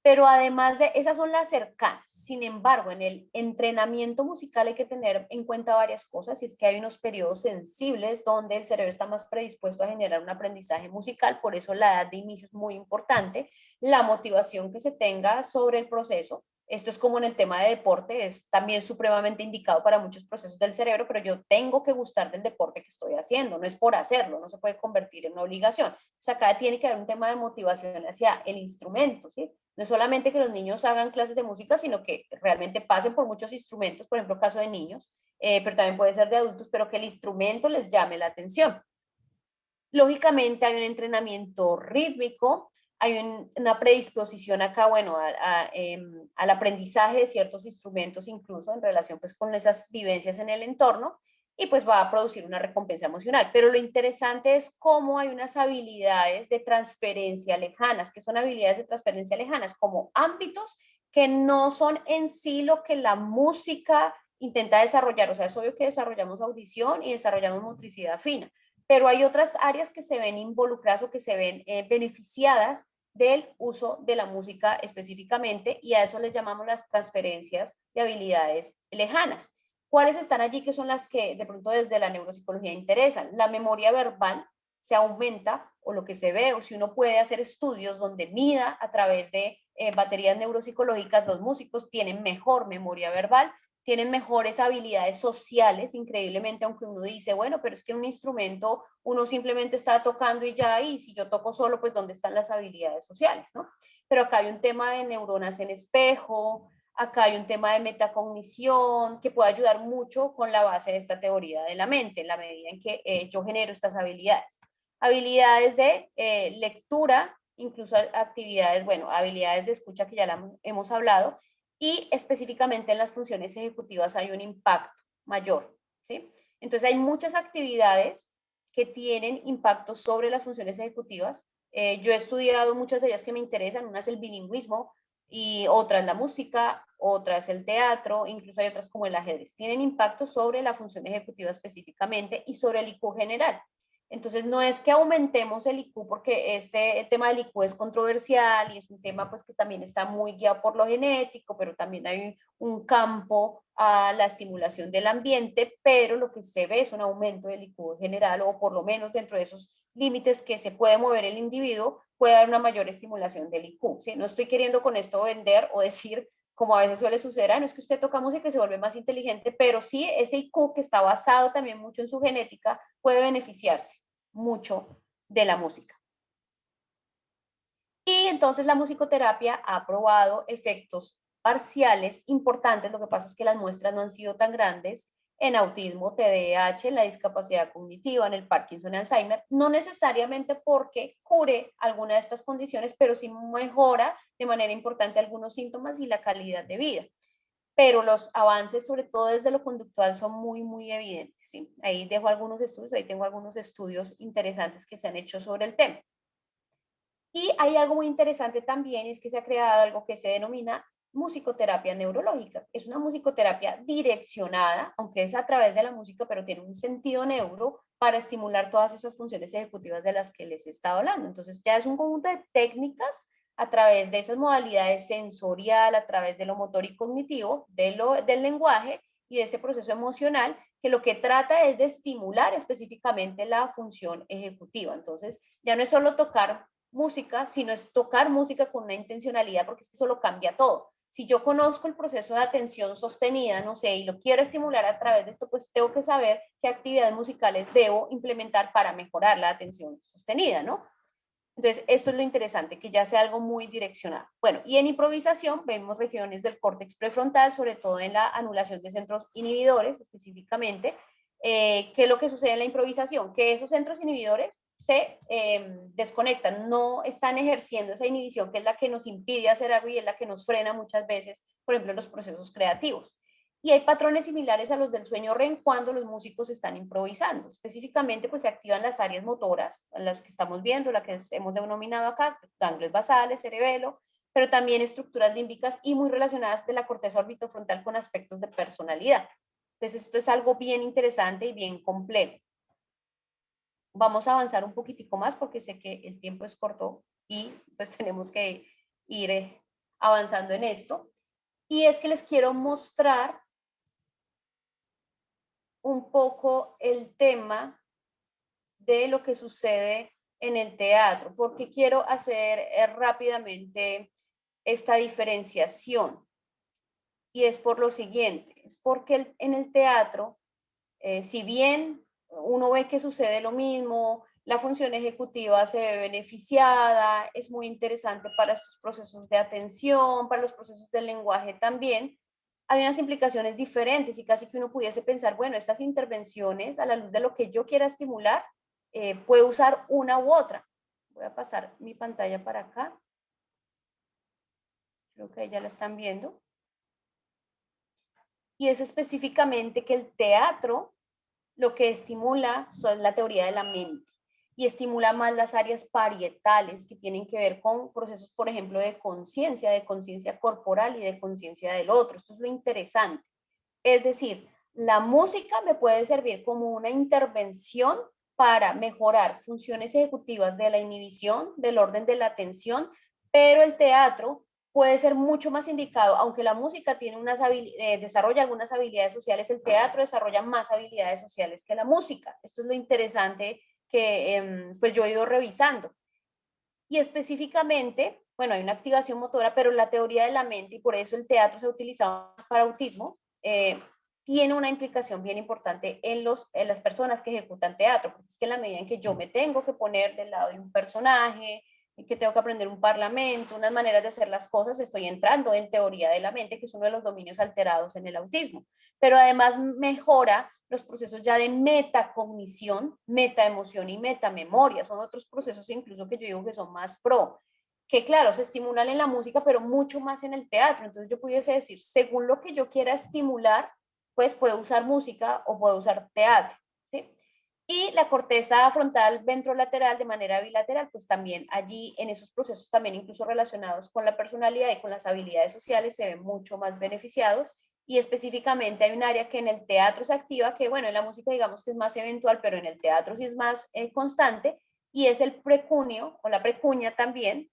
Pero además de, esas son las cercanas. Sin embargo, en el entrenamiento musical hay que tener en cuenta varias cosas, y es que hay unos periodos sensibles donde el cerebro está más predispuesto a generar un aprendizaje musical, por eso la edad de inicio es muy importante, la motivación que se tenga sobre el proceso. Esto es como en el tema de deporte, es también supremamente indicado para muchos procesos del cerebro, pero yo tengo que gustar del deporte que estoy haciendo, no es por hacerlo, no se puede convertir en una obligación. O sea, acá tiene que haber un tema de motivación hacia el instrumento, ¿sí? No es solamente que los niños hagan clases de música, sino que realmente pasen por muchos instrumentos, por ejemplo, caso de niños, pero también puede ser de adultos, pero que el instrumento les llame la atención. Lógicamente hay un entrenamiento rítmico, hay una predisposición acá, bueno, al aprendizaje de ciertos instrumentos, incluso en relación pues con esas vivencias en el entorno, y pues va a producir una recompensa emocional. Pero lo interesante es cómo hay unas habilidades de transferencia lejanas. ¿Qué son habilidades de transferencia lejanas? Como ámbitos que no son en sí lo que la música intenta desarrollar. O sea, es obvio que desarrollamos audición y desarrollamos motricidad fina, pero hay otras áreas que se ven involucradas o que se ven beneficiadas del uso de la música específicamente, y a eso les llamamos las transferencias de habilidades lejanas. ¿Cuáles están allí que son las que de pronto desde la neuropsicología interesan? La memoria verbal se aumenta, o lo que se ve, o si uno puede hacer estudios donde mida a través de baterías neuropsicológicas, los músicos tienen mejor memoria verbal, tienen mejores habilidades sociales, increíblemente, aunque uno dice, bueno, pero es que un instrumento uno simplemente está tocando y ya, y si yo toco solo, pues ¿dónde están las habilidades sociales, no? Pero acá hay un tema de neuronas en espejo, acá hay un tema de metacognición que puede ayudar mucho con la base de esta teoría de la mente, en la medida en que yo genero estas habilidades. Habilidades de lectura, incluso actividades, bueno, habilidades de escucha que ya la hemos hablado, y específicamente en las funciones ejecutivas hay un impacto mayor, ¿sí? Entonces hay muchas actividades que tienen impacto sobre las funciones ejecutivas. Yo he estudiado muchas de ellas que me interesan, una es el bilingüismo, y otra es la música, otra es el teatro, incluso hay otras como el ajedrez. Tienen impacto sobre la función ejecutiva específicamente y sobre el IQ general. Entonces, no es que aumentemos el IQ, porque el tema del IQ es controversial y es un tema pues que también está muy guiado por lo genético, pero también hay un campo a la estimulación del ambiente, pero lo que se ve es un aumento del IQ general, o por lo menos dentro de esos límites que se puede mover el individuo, puede haber una mayor estimulación del IQ, ¿sí? No estoy queriendo con esto vender o decir, como a veces suele suceder, no es que usted toca música y se vuelve más inteligente, pero sí ese IQ, que está basado también mucho en su genética, puede beneficiarse mucho de la música. Y entonces la musicoterapia ha probado efectos parciales importantes. Lo que pasa es que las muestras no han sido tan grandes en autismo, TDAH, en la discapacidad cognitiva, en el Parkinson y Alzheimer, no necesariamente porque cure alguna de estas condiciones, pero sí mejora de manera importante algunos síntomas y la calidad de vida. Pero los avances, sobre todo desde lo conductual, son muy, muy evidentes, ¿sí? Ahí dejo algunos estudios, ahí tengo algunos estudios interesantes que se han hecho sobre el tema. Y hay algo muy interesante también, es que se ha creado algo que se denomina musicoterapia neurológica. Es una musicoterapia direccionada, aunque es a través de la música, pero tiene un sentido neuro para estimular todas esas funciones ejecutivas de las que les he estado hablando. Entonces ya es un conjunto de técnicas a través de esas modalidades sensorial, a través de lo motor y cognitivo, del lenguaje y de ese proceso emocional, que lo que trata es de estimular específicamente la función ejecutiva. Entonces ya no es solo tocar música, sino es tocar música con una intencionalidad, porque es que eso lo cambia todo. Si yo conozco el proceso de atención sostenida, no sé, y lo quiero estimular a través de esto, pues tengo que saber qué actividades musicales debo implementar para mejorar la atención sostenida, ¿no? Entonces, esto es lo interesante, que ya sea algo muy direccionado. Bueno, y en improvisación vemos regiones del córtex prefrontal, sobre todo en la anulación de centros inhibidores específicamente. ¿Qué es lo que sucede en la improvisación? Que esos centros inhibidores se desconectan, no están ejerciendo esa inhibición, que es la que nos impide hacer algo y es la que nos frena muchas veces, por ejemplo, en los procesos creativos. Y hay patrones similares a los del sueño REM cuando los músicos están improvisando. Específicamente, pues se activan las áreas motoras, las que estamos viendo, las que hemos denominado acá, ganglios basales, cerebelo, pero también estructuras límbicas y muy relacionadas de la corteza orbitofrontal con aspectos de personalidad. Entonces, esto es algo bien interesante y bien complejo. Vamos a avanzar un poquitico más porque sé que el tiempo es corto y pues tenemos que ir avanzando en esto. Y es que les quiero mostrar un poco el tema de lo que sucede en el teatro, porque quiero hacer rápidamente esta diferenciación. Y es por lo siguiente, es porque en el teatro, si bien uno ve que sucede lo mismo, la función ejecutiva se ve beneficiada, es muy interesante para estos procesos de atención, para los procesos del lenguaje también, hay unas implicaciones diferentes y casi que uno pudiese pensar, bueno, estas intervenciones a la luz de lo que yo quiera estimular, puedo usar una u otra. Voy a pasar mi pantalla para acá. Creo que ya la están viendo. Y es específicamente que el teatro lo que estimula es la teoría de la mente y estimula más las áreas parietales que tienen que ver con procesos, por ejemplo, de conciencia corporal y de conciencia del otro. Esto es lo interesante. Es decir, la música me puede servir como una intervención para mejorar funciones ejecutivas de la inhibición, del orden de la atención, pero el teatro puede ser mucho más indicado, aunque la música tiene desarrolla algunas habilidades sociales, el teatro desarrolla más habilidades sociales que la música. Esto es lo interesante que pues yo he ido revisando. Y específicamente, bueno, hay una activación motora, pero la teoría de la mente, y por eso el teatro se ha utilizado para autismo, tiene una implicación bien importante en las personas que ejecutan teatro, porque es que en la medida en que yo me tengo que poner del lado de un personaje, y que tengo que aprender un parlamento, unas maneras de hacer las cosas, estoy entrando en teoría de la mente, que es uno de los dominios alterados en el autismo. Pero además mejora los procesos ya de metacognición, metaemoción y metamemoria. Son otros procesos incluso que yo digo que son más pro, que claro, se estimulan en la música, pero mucho más en el teatro. Entonces yo pudiese decir, según lo que yo quiera estimular, pues puedo usar música o puedo usar teatro, ¿sí? Y la corteza frontal ventrolateral de manera bilateral, pues también allí en esos procesos también incluso relacionados con la personalidad y con las habilidades sociales se ven mucho más beneficiados. Y específicamente hay un área que en el teatro se activa, que bueno, en la música digamos que es más eventual, pero en el teatro sí es más constante, y es el precunio o la precuña también,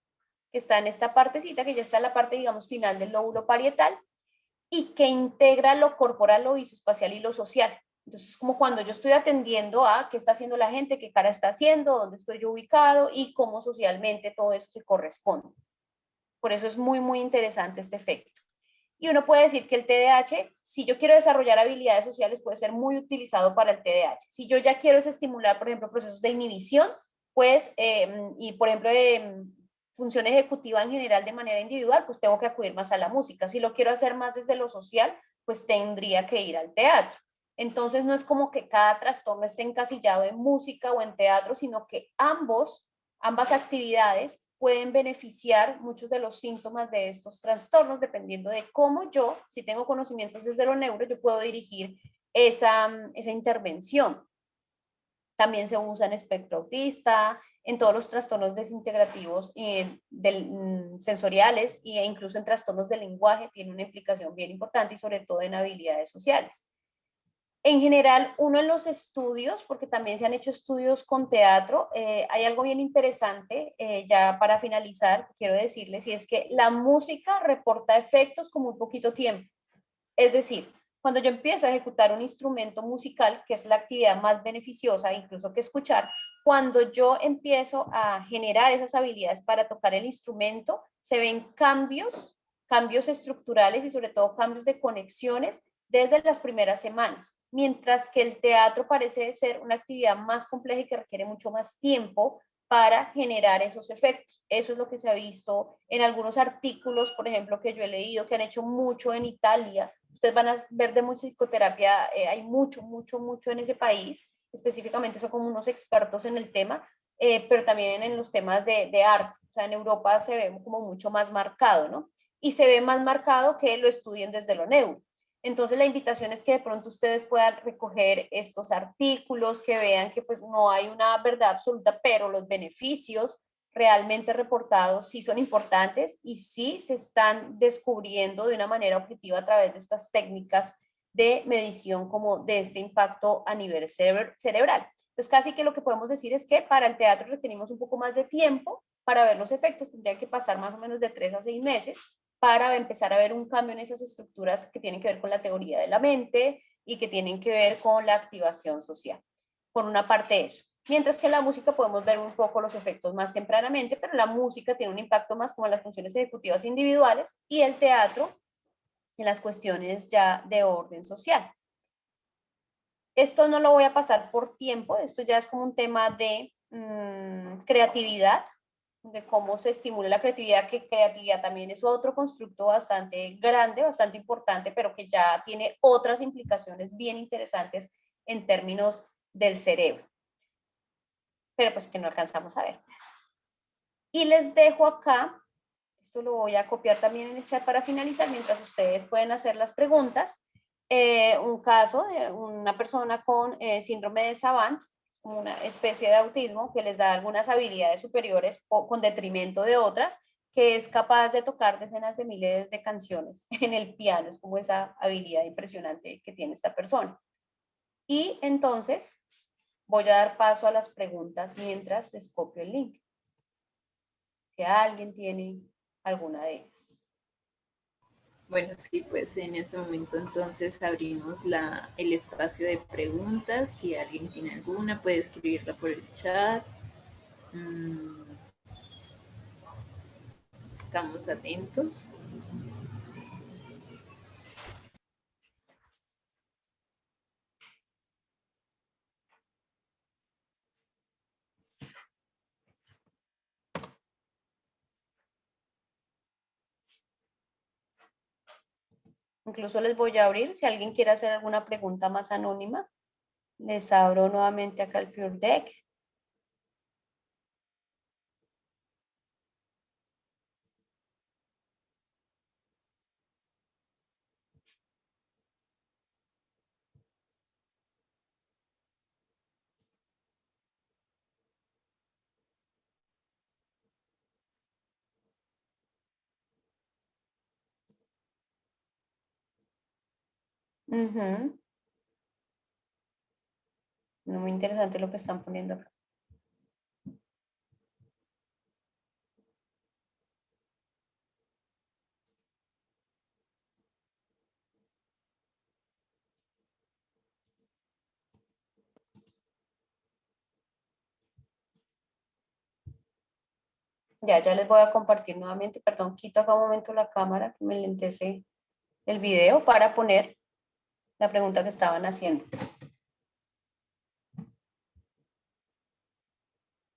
que está en esta partecita, que ya está en la parte digamos final del lóbulo parietal, y que integra lo corporal, lo visoespacial y lo social. Entonces, como cuando yo estoy atendiendo a qué está haciendo la gente, qué cara está haciendo, dónde estoy yo ubicado y cómo socialmente todo eso se corresponde. Por eso es muy, muy interesante este efecto. Y uno puede decir que el TDAH, si yo quiero desarrollar habilidades sociales, puede ser muy utilizado para el TDAH. Si yo ya quiero es estimular, por ejemplo, procesos de inhibición, pues, y por ejemplo, de función ejecutiva en general de manera individual, pues tengo que acudir más a la música. Si lo quiero hacer más desde lo social, pues tendría que ir al teatro. Entonces no es como que cada trastorno esté encasillado en música o en teatro, sino que ambas actividades pueden beneficiar muchos de los síntomas de estos trastornos dependiendo de cómo yo, si tengo conocimientos desde lo neuro, yo puedo dirigir esa intervención. También se usa en espectro autista, en todos los trastornos desintegrativos sensoriales e incluso en trastornos del lenguaje tiene una implicación bien importante y sobre todo en habilidades sociales. En general, uno en los estudios, porque también se han hecho estudios con teatro, hay algo bien interesante, ya para finalizar, quiero decirles, y es que la música reporta efectos con muy poquito tiempo. Es decir, cuando yo empiezo a ejecutar un instrumento musical, que es la actividad más beneficiosa, incluso que escuchar, cuando yo empiezo a generar esas habilidades para tocar el instrumento, se ven cambios estructurales y sobre todo cambios de conexiones desde las primeras semanas, mientras que el teatro parece ser una actividad más compleja y que requiere mucho más tiempo para generar esos efectos. Eso es lo que se ha visto en algunos artículos, por ejemplo, que yo he leído, que han hecho mucho en Italia. Ustedes van a ver de musicoterapia, hay mucho en ese país, específicamente son como unos expertos en el tema, pero también en los temas de arte. O sea, en Europa se ve como mucho más marcado, ¿no? Y se ve más marcado que lo estudien desde lo neuro. Entonces la invitación es que de pronto ustedes puedan recoger estos artículos, que vean que pues no hay una verdad absoluta, pero los beneficios realmente reportados sí son importantes y sí se están descubriendo de una manera objetiva a través de estas técnicas de medición como de este impacto a nivel cerebral. Entonces casi que lo que podemos decir es que para el teatro requerimos un poco más de tiempo para ver los efectos, tendría que pasar más o menos de 3 a 6 meses para empezar a ver un cambio en esas estructuras que tienen que ver con la teoría de la mente y que tienen que ver con la activación social. Por una parte eso. Mientras que en la música podemos ver un poco los efectos más tempranamente, pero la música tiene un impacto más como en las funciones ejecutivas individuales y el teatro en las cuestiones ya de orden social. Esto no lo voy a pasar por tiempo, esto ya es como un tema de creatividad, de cómo se estimula la creatividad, que creatividad también es otro constructo bastante grande, bastante importante, pero que ya tiene otras implicaciones bien interesantes en términos del cerebro, pero pues que no alcanzamos a ver. Y les dejo acá, esto lo voy a copiar también en el chat para finalizar, mientras ustedes pueden hacer las preguntas, un caso de una persona con síndrome de Savant, una especie de autismo que les da algunas habilidades superiores con detrimento de otras, que es capaz de tocar decenas de miles de canciones en el piano. Es como esa habilidad impresionante que tiene esta persona. Y entonces voy a dar paso a las preguntas mientras les copio el link. Si alguien tiene alguna de ellas. Bueno, sí, pues en este momento entonces abrimos el espacio de preguntas. Si alguien tiene alguna, puede escribirla por el chat. Estamos atentos. Incluso les voy a abrir, si alguien quiere hacer alguna pregunta más anónima, les abro nuevamente acá el Pure Deck. Muy interesante lo que están poniendo acá. Ya les voy a compartir nuevamente. Perdón, quito acá un momento la cámara, que me lentece el video para poner la pregunta que estaban haciendo.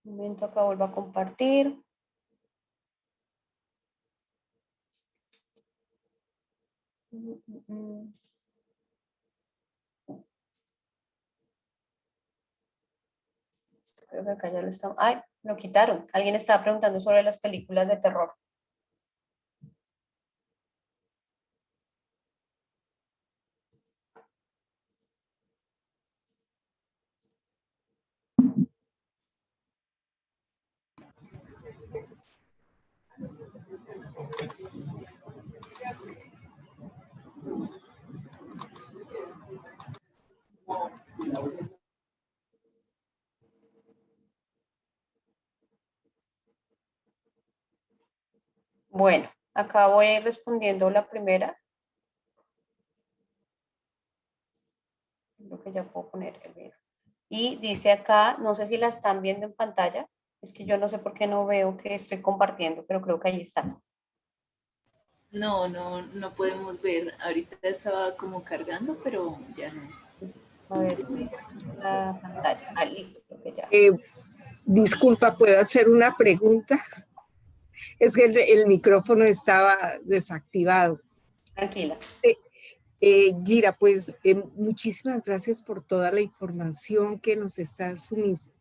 Un momento, acá vuelvo a compartir. Creo que acá ya lo estamos. Ay, lo quitaron. Alguien estaba preguntando sobre las películas de terror. Bueno, acá voy a ir respondiendo la primera. Creo que ya puedo poner el video. Y dice acá, no sé si la están viendo en pantalla, es que yo no sé por qué no veo que estoy compartiendo, pero creo que ahí está. No podemos ver. Ahorita estaba como cargando, pero ya no. A ver si la pantalla. Ah, listo, creo que ya. Disculpa, ¿puedo hacer una pregunta? Es que el micrófono estaba desactivado. Tranquila. Gira, pues muchísimas gracias por toda la información que nos estás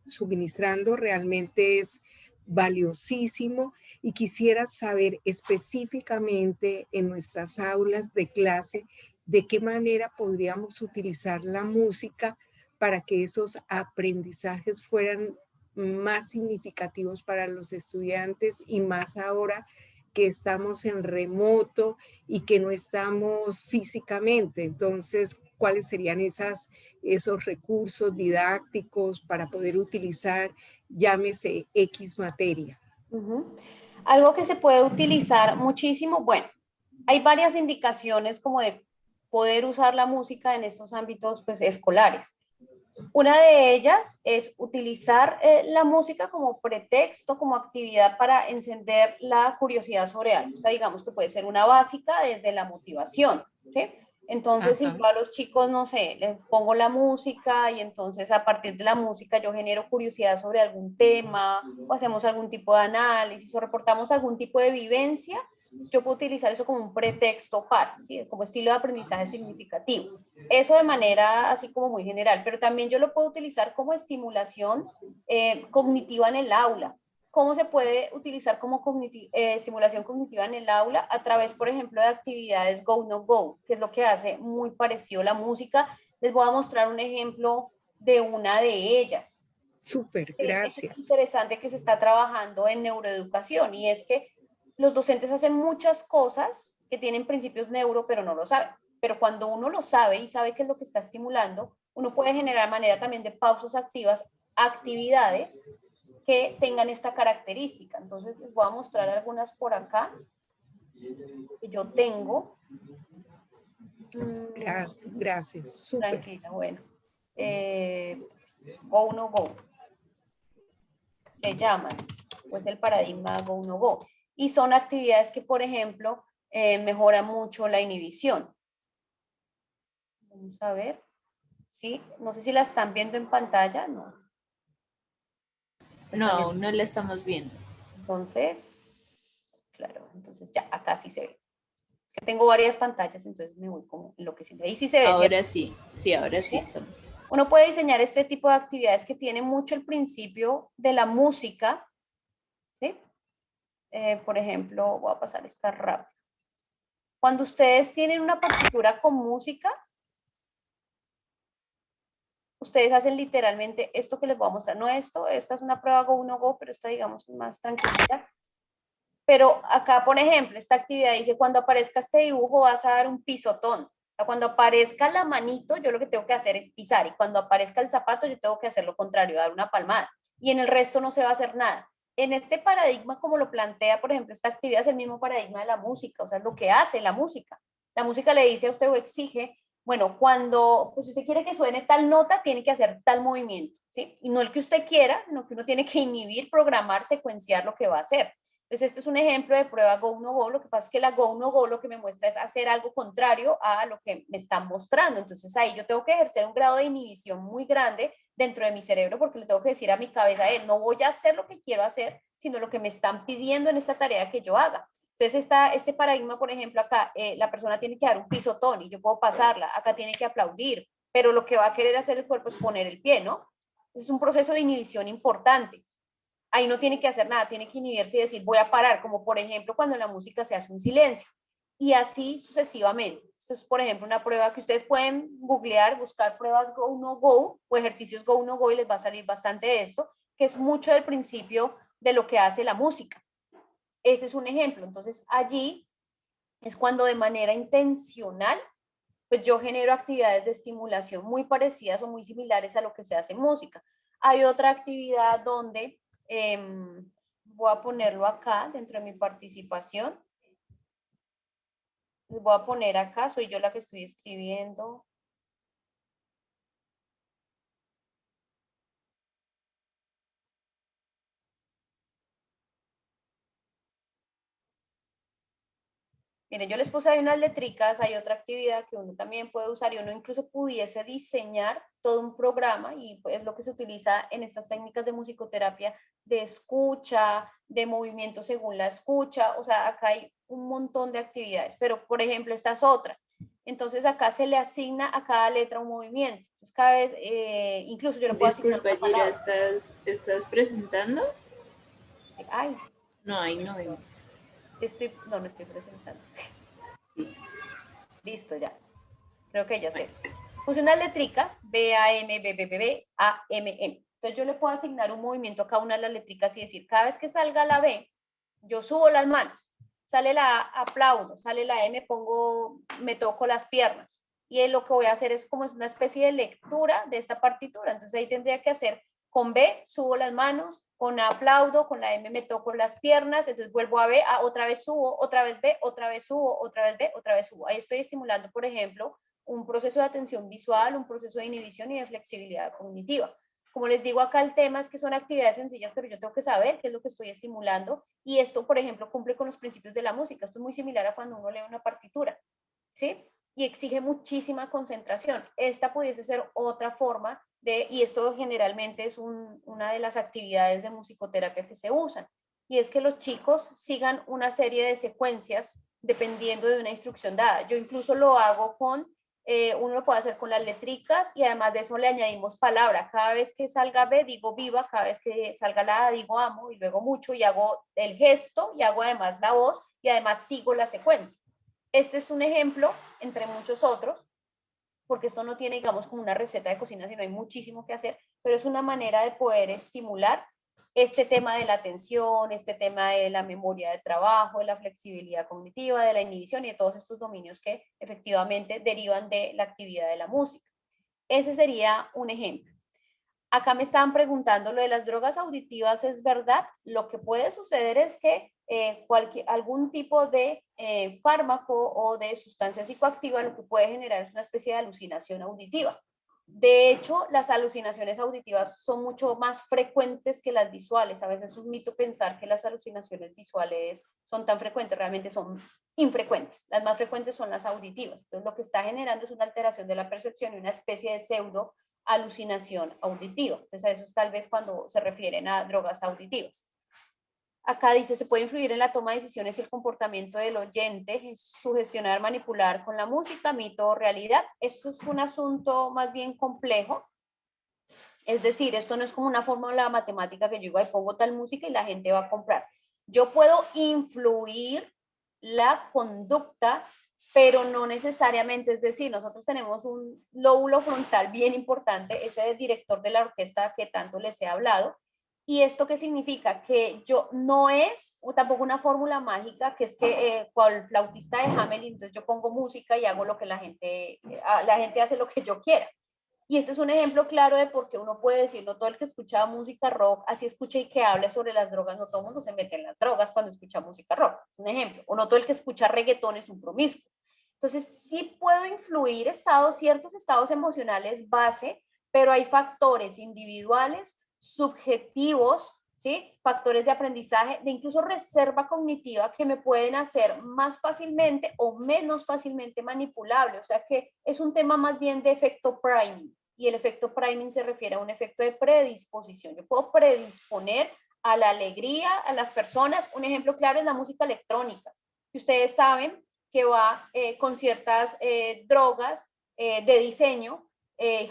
suministrando. Realmente es valiosísimo y quisiera saber específicamente en nuestras aulas de clase de qué manera podríamos utilizar la música para que esos aprendizajes fueran más significativos para los estudiantes y más ahora que estamos en remoto y que no estamos físicamente. Entonces, ¿cuáles serían esos recursos didácticos para poder utilizar, llámese X materia? Algo que se puede utilizar muchísimo, bueno, hay varias indicaciones como de poder usar la música en estos ámbitos pues, escolares. Una de ellas es utilizar la música como pretexto, como actividad para encender la curiosidad sobre algo. O sea, digamos que puede ser una básica desde la motivación, ¿sí? Entonces, si yo a los chicos, no sé, les pongo la música y entonces a partir de la música yo genero curiosidad sobre algún tema o hacemos algún tipo de análisis o reportamos algún tipo de vivencia, yo puedo utilizar eso como un pretexto para, ¿sí? Como estilo de aprendizaje significativo. Eso de manera así como muy general, pero también yo lo puedo utilizar como estimulación cognitiva en el aula. ¿Cómo se puede utilizar como estimulación cognitiva en el aula? A través, por ejemplo, de actividades Go No Go, que es lo que hace muy parecido a la música. Les voy a mostrar un ejemplo de una de ellas. Súper, gracias. Es interesante que se está trabajando en neuroeducación y es que los docentes hacen muchas cosas que tienen principios neuro, pero no lo saben. Pero cuando uno lo sabe y sabe qué es lo que está estimulando, uno puede generar manera también de pausas activas, actividades que tengan esta característica. Entonces les voy a mostrar algunas por acá que yo tengo. Gracias, súper. Tranquila, bueno. Go No Go. Se llaman, pues el paradigma Go No Go. Y son actividades que, por ejemplo, mejoran mucho la inhibición. Vamos a ver. Sí, no sé si la están viendo en pantalla, no. No, no la estamos viendo. Entonces, claro, entonces ya, acá sí se ve. Es que tengo varias pantallas, entonces me voy como enloqueciendo. Ahí sí se ve, ahora ¿cierto? sí, ahora sí estamos. Uno puede diseñar este tipo de actividades que tienen mucho el principio de la música, ¿sí? Por ejemplo, voy a pasar esta rápido. Cuando ustedes tienen una partitura con música, ustedes hacen literalmente esto que les voy a mostrar. No esto, esta es una prueba Go No Go, pero esta digamos más tranquila. Pero acá, por ejemplo, esta actividad dice, cuando aparezca este dibujo vas a dar un pisotón. O sea, cuando aparezca la manito, yo lo que tengo que hacer es pisar. Y cuando aparezca el zapato, yo tengo que hacer lo contrario, dar una palmada. Y en el resto no se va a hacer nada. En este paradigma, como lo plantea, por ejemplo, esta actividad es el mismo paradigma de la música. O sea, es lo que hace la música. La música le dice a usted o exige, bueno, cuando pues usted quiere que suene tal nota, tiene que hacer tal movimiento, ¿sí? Y no el que usted quiera, sino que uno tiene que inhibir, programar, secuenciar lo que va a hacer. Entonces, este es un ejemplo de prueba Go No Go. Lo que pasa es que la Go No Go lo que me muestra es hacer algo contrario a lo que me están mostrando. Entonces, ahí yo tengo que ejercer un grado de inhibición muy grande dentro de mi cerebro porque le tengo que decir a mi cabeza, no voy a hacer lo que quiero hacer, sino lo que me están pidiendo en esta tarea que yo haga. Entonces, este paradigma, por ejemplo, acá la persona tiene que dar un pisotón y yo puedo pasarla. Acá tiene que aplaudir, pero lo que va a querer hacer el cuerpo es poner el pie, ¿no? Es un proceso de inhibición importante. Ahí no tiene que hacer nada, tiene que inhibirse y decir voy a parar, como por ejemplo cuando en la música se hace un silencio. Y así sucesivamente. Esto es, por ejemplo, una prueba que ustedes pueden googlear, buscar pruebas Go No Go o ejercicios Go No Go y les va a salir bastante esto, que es mucho del principio de lo que hace la música. Ese es un ejemplo. Entonces, allí es cuando de manera intencional, pues yo genero actividades de estimulación muy parecidas o muy similares a lo que se hace en música. Hay otra actividad donde voy a ponerlo acá dentro de mi participación. Les voy a poner acá, soy yo la que estoy escribiendo. Miren, yo les puse ahí unas letricas, hay otra actividad que uno también puede usar y uno incluso pudiese diseñar todo un programa y pues, es lo que se utiliza en estas técnicas de musicoterapia de escucha, de movimiento según la escucha, o sea, acá hay un montón de actividades, pero por ejemplo esta es otra. Entonces acá se le asigna a cada letra un movimiento. Entonces cada vez, incluso yo le puedo asignar Disculpa, Gira, ¿estás presentando? Sí, ay, No, ahí no vemos. no estoy presentando. Sí. Listo, ya. creo que ya sé. Puse unas letricas, B, A, M, B, B, B, B, A, M, M. Entonces yo le puedo asignar un movimiento a cada una de las letricas y decir, cada vez que salga la B, yo subo las manos. Sale la A, aplaudo. Sale la M, me toco las piernas. Y lo que voy a hacer es como una especie de lectura de esta partitura. Entonces ahí tendría que hacer con B, subo las manos, con A aplaudo, con la M me toco las piernas, entonces vuelvo a B, otra vez subo, otra vez B, otra vez subo, otra vez B, otra vez subo. Ahí estoy estimulando, por ejemplo, un proceso de atención visual, un proceso de inhibición y de flexibilidad cognitiva. Como les digo acá, el tema es que son actividades sencillas, pero yo tengo que saber qué es lo que estoy estimulando y esto, por ejemplo, cumple con los principios de la música. Esto es muy similar a cuando uno lee una partitura, ¿sí? Y exige muchísima concentración. Esta pudiese ser otra forma y esto generalmente es una de las actividades de musicoterapia que se usan, y es que los chicos sigan una serie de secuencias dependiendo de una instrucción dada. Yo incluso lo hago uno lo puede hacer con las letricas y además de eso le añadimos palabra. Cada vez que salga B digo viva, cada vez que salga la A digo amo y luego mucho y hago el gesto y hago además la voz y además sigo la secuencia. Este es un ejemplo entre muchos otros, porque esto no tiene, digamos, como una receta de cocina, sino hay muchísimo que hacer, pero es una manera de poder estimular este tema de la atención, este tema de la memoria de trabajo, de la flexibilidad cognitiva, de la inhibición y de todos estos dominios que efectivamente derivan de la actividad de la música. Ese sería un ejemplo. Acá me estaban preguntando lo de las drogas auditivas, ¿es verdad? Lo que puede suceder es que algún tipo de fármaco o de sustancia psicoactiva lo que puede generar es una especie de alucinación auditiva. De hecho, las alucinaciones auditivas son mucho más frecuentes que las visuales. A veces es un mito pensar que las alucinaciones visuales son tan frecuentes, realmente son infrecuentes. Las más frecuentes son las auditivas. Entonces, lo que está generando es una alteración de la percepción y una especie de pseudo alucinación auditiva. Entonces, a eso es tal vez cuando se refieren a drogas auditivas. Acá dice, se puede influir en la toma de decisiones y el comportamiento del oyente, sugestionar, manipular con la música, mito o realidad. Esto es un asunto más bien complejo. Es decir, esto no es como una fórmula matemática que yo digo, ahí pongo tal música y la gente va a comprar. Yo puedo influir la conducta, pero no necesariamente, es decir, nosotros tenemos un lóbulo frontal bien importante, ese del director de la orquesta que tanto les he hablado. ¿Y esto qué significa? Que yo no es tampoco una fórmula mágica, que es que cual flautista de Hamelin, entonces yo pongo música y hago lo que la gente hace lo que yo quiera. Y este es un ejemplo claro de por qué uno puede decir, no todo el que escucha música rock, así escucha y que hable sobre las drogas, no todo el mundo se mete en las drogas cuando escucha música rock. Es un ejemplo. O no todo el que escucha reggaetón es un promiscuo. Entonces, sí puedo influir ciertos estados emocionales base, pero hay factores individuales, subjetivos, ¿sí? Factores de aprendizaje, de incluso reserva cognitiva que me pueden hacer más fácilmente o menos fácilmente manipulable. O sea que es un tema más bien de efecto priming. Y el efecto priming se refiere a un efecto de predisposición. Yo puedo predisponer a la alegría, a las personas. Un ejemplo claro es la música electrónica, que ustedes saben que va con ciertas drogas de diseño,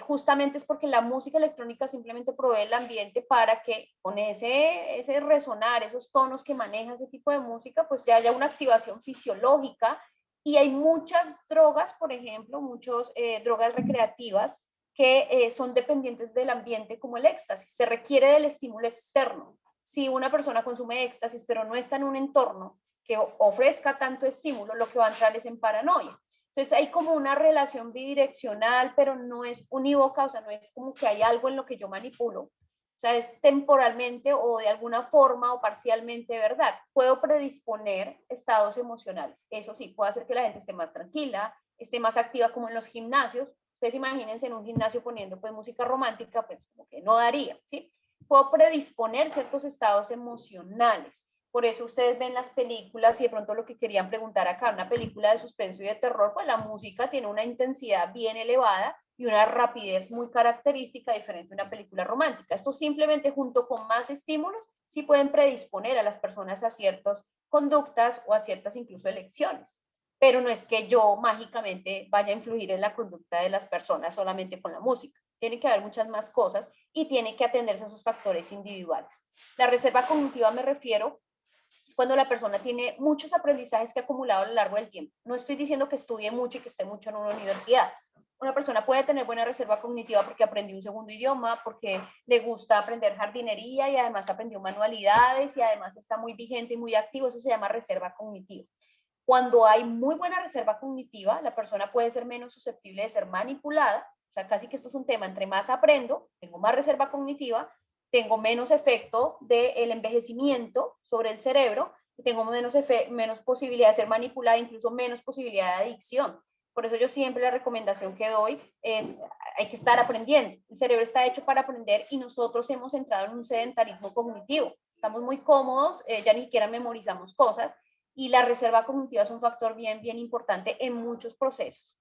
justamente es porque la música electrónica simplemente provee el ambiente para que con ese resonar, esos tonos que maneja ese tipo de música, pues ya haya una activación fisiológica. Y hay muchas drogas, por ejemplo, muchas drogas recreativas que son dependientes del ambiente, como el éxtasis. Se requiere del estímulo externo. Si una persona consume éxtasis, pero no está en un entorno que ofrezca tanto estímulo, lo que va a entrar es en paranoia. Entonces hay como una relación bidireccional, pero no es unívoca, o sea, no es como que hay algo en lo que yo manipulo. O sea, es temporalmente o de alguna forma o parcialmente verdad. Puedo predisponer estados emocionales. Eso sí, puede hacer que la gente esté más tranquila, esté más activa, como en los gimnasios. Ustedes imagínense en un gimnasio poniendo pues música romántica, pues como que no daría, ¿sí? Puedo predisponer ciertos estados emocionales. Por eso ustedes ven las películas y de pronto lo que querían preguntar acá, una película de suspenso y de terror, pues la música tiene una intensidad bien elevada y una rapidez muy característica diferente a una película romántica. Esto simplemente junto con más estímulos sí pueden predisponer a las personas a ciertas conductas o a ciertas incluso elecciones. Pero no es que yo mágicamente vaya a influir en la conducta de las personas solamente con la música. Tiene que haber muchas más cosas y tiene que atenderse a esos factores individuales. La reserva cognitiva me refiero es cuando la persona tiene muchos aprendizajes que ha acumulado a lo largo del tiempo. No estoy diciendo que estudie mucho y que esté mucho en una universidad. una persona puede tener buena reserva cognitiva porque aprendió un segundo idioma, porque le gusta aprender jardinería y además aprendió manualidades y además está muy vigente y muy activo. Eso se llama reserva cognitiva. Cuando hay muy buena reserva cognitiva, la persona puede ser menos susceptible de ser manipulada. O sea, casi que esto es un tema, entre más aprendo, tengo más reserva cognitiva, tengo menos efecto del envejecimiento sobre el cerebro, tengo menos posibilidad de ser manipulada, incluso menos posibilidad de adicción. Por eso yo siempre la recomendación que doy es, hay que estar aprendiendo. El cerebro está hecho para aprender y nosotros hemos entrado en un sedentarismo cognitivo. Estamos muy cómodos, ya ni siquiera memorizamos cosas y la reserva cognitiva es un factor bien importante en muchos procesos.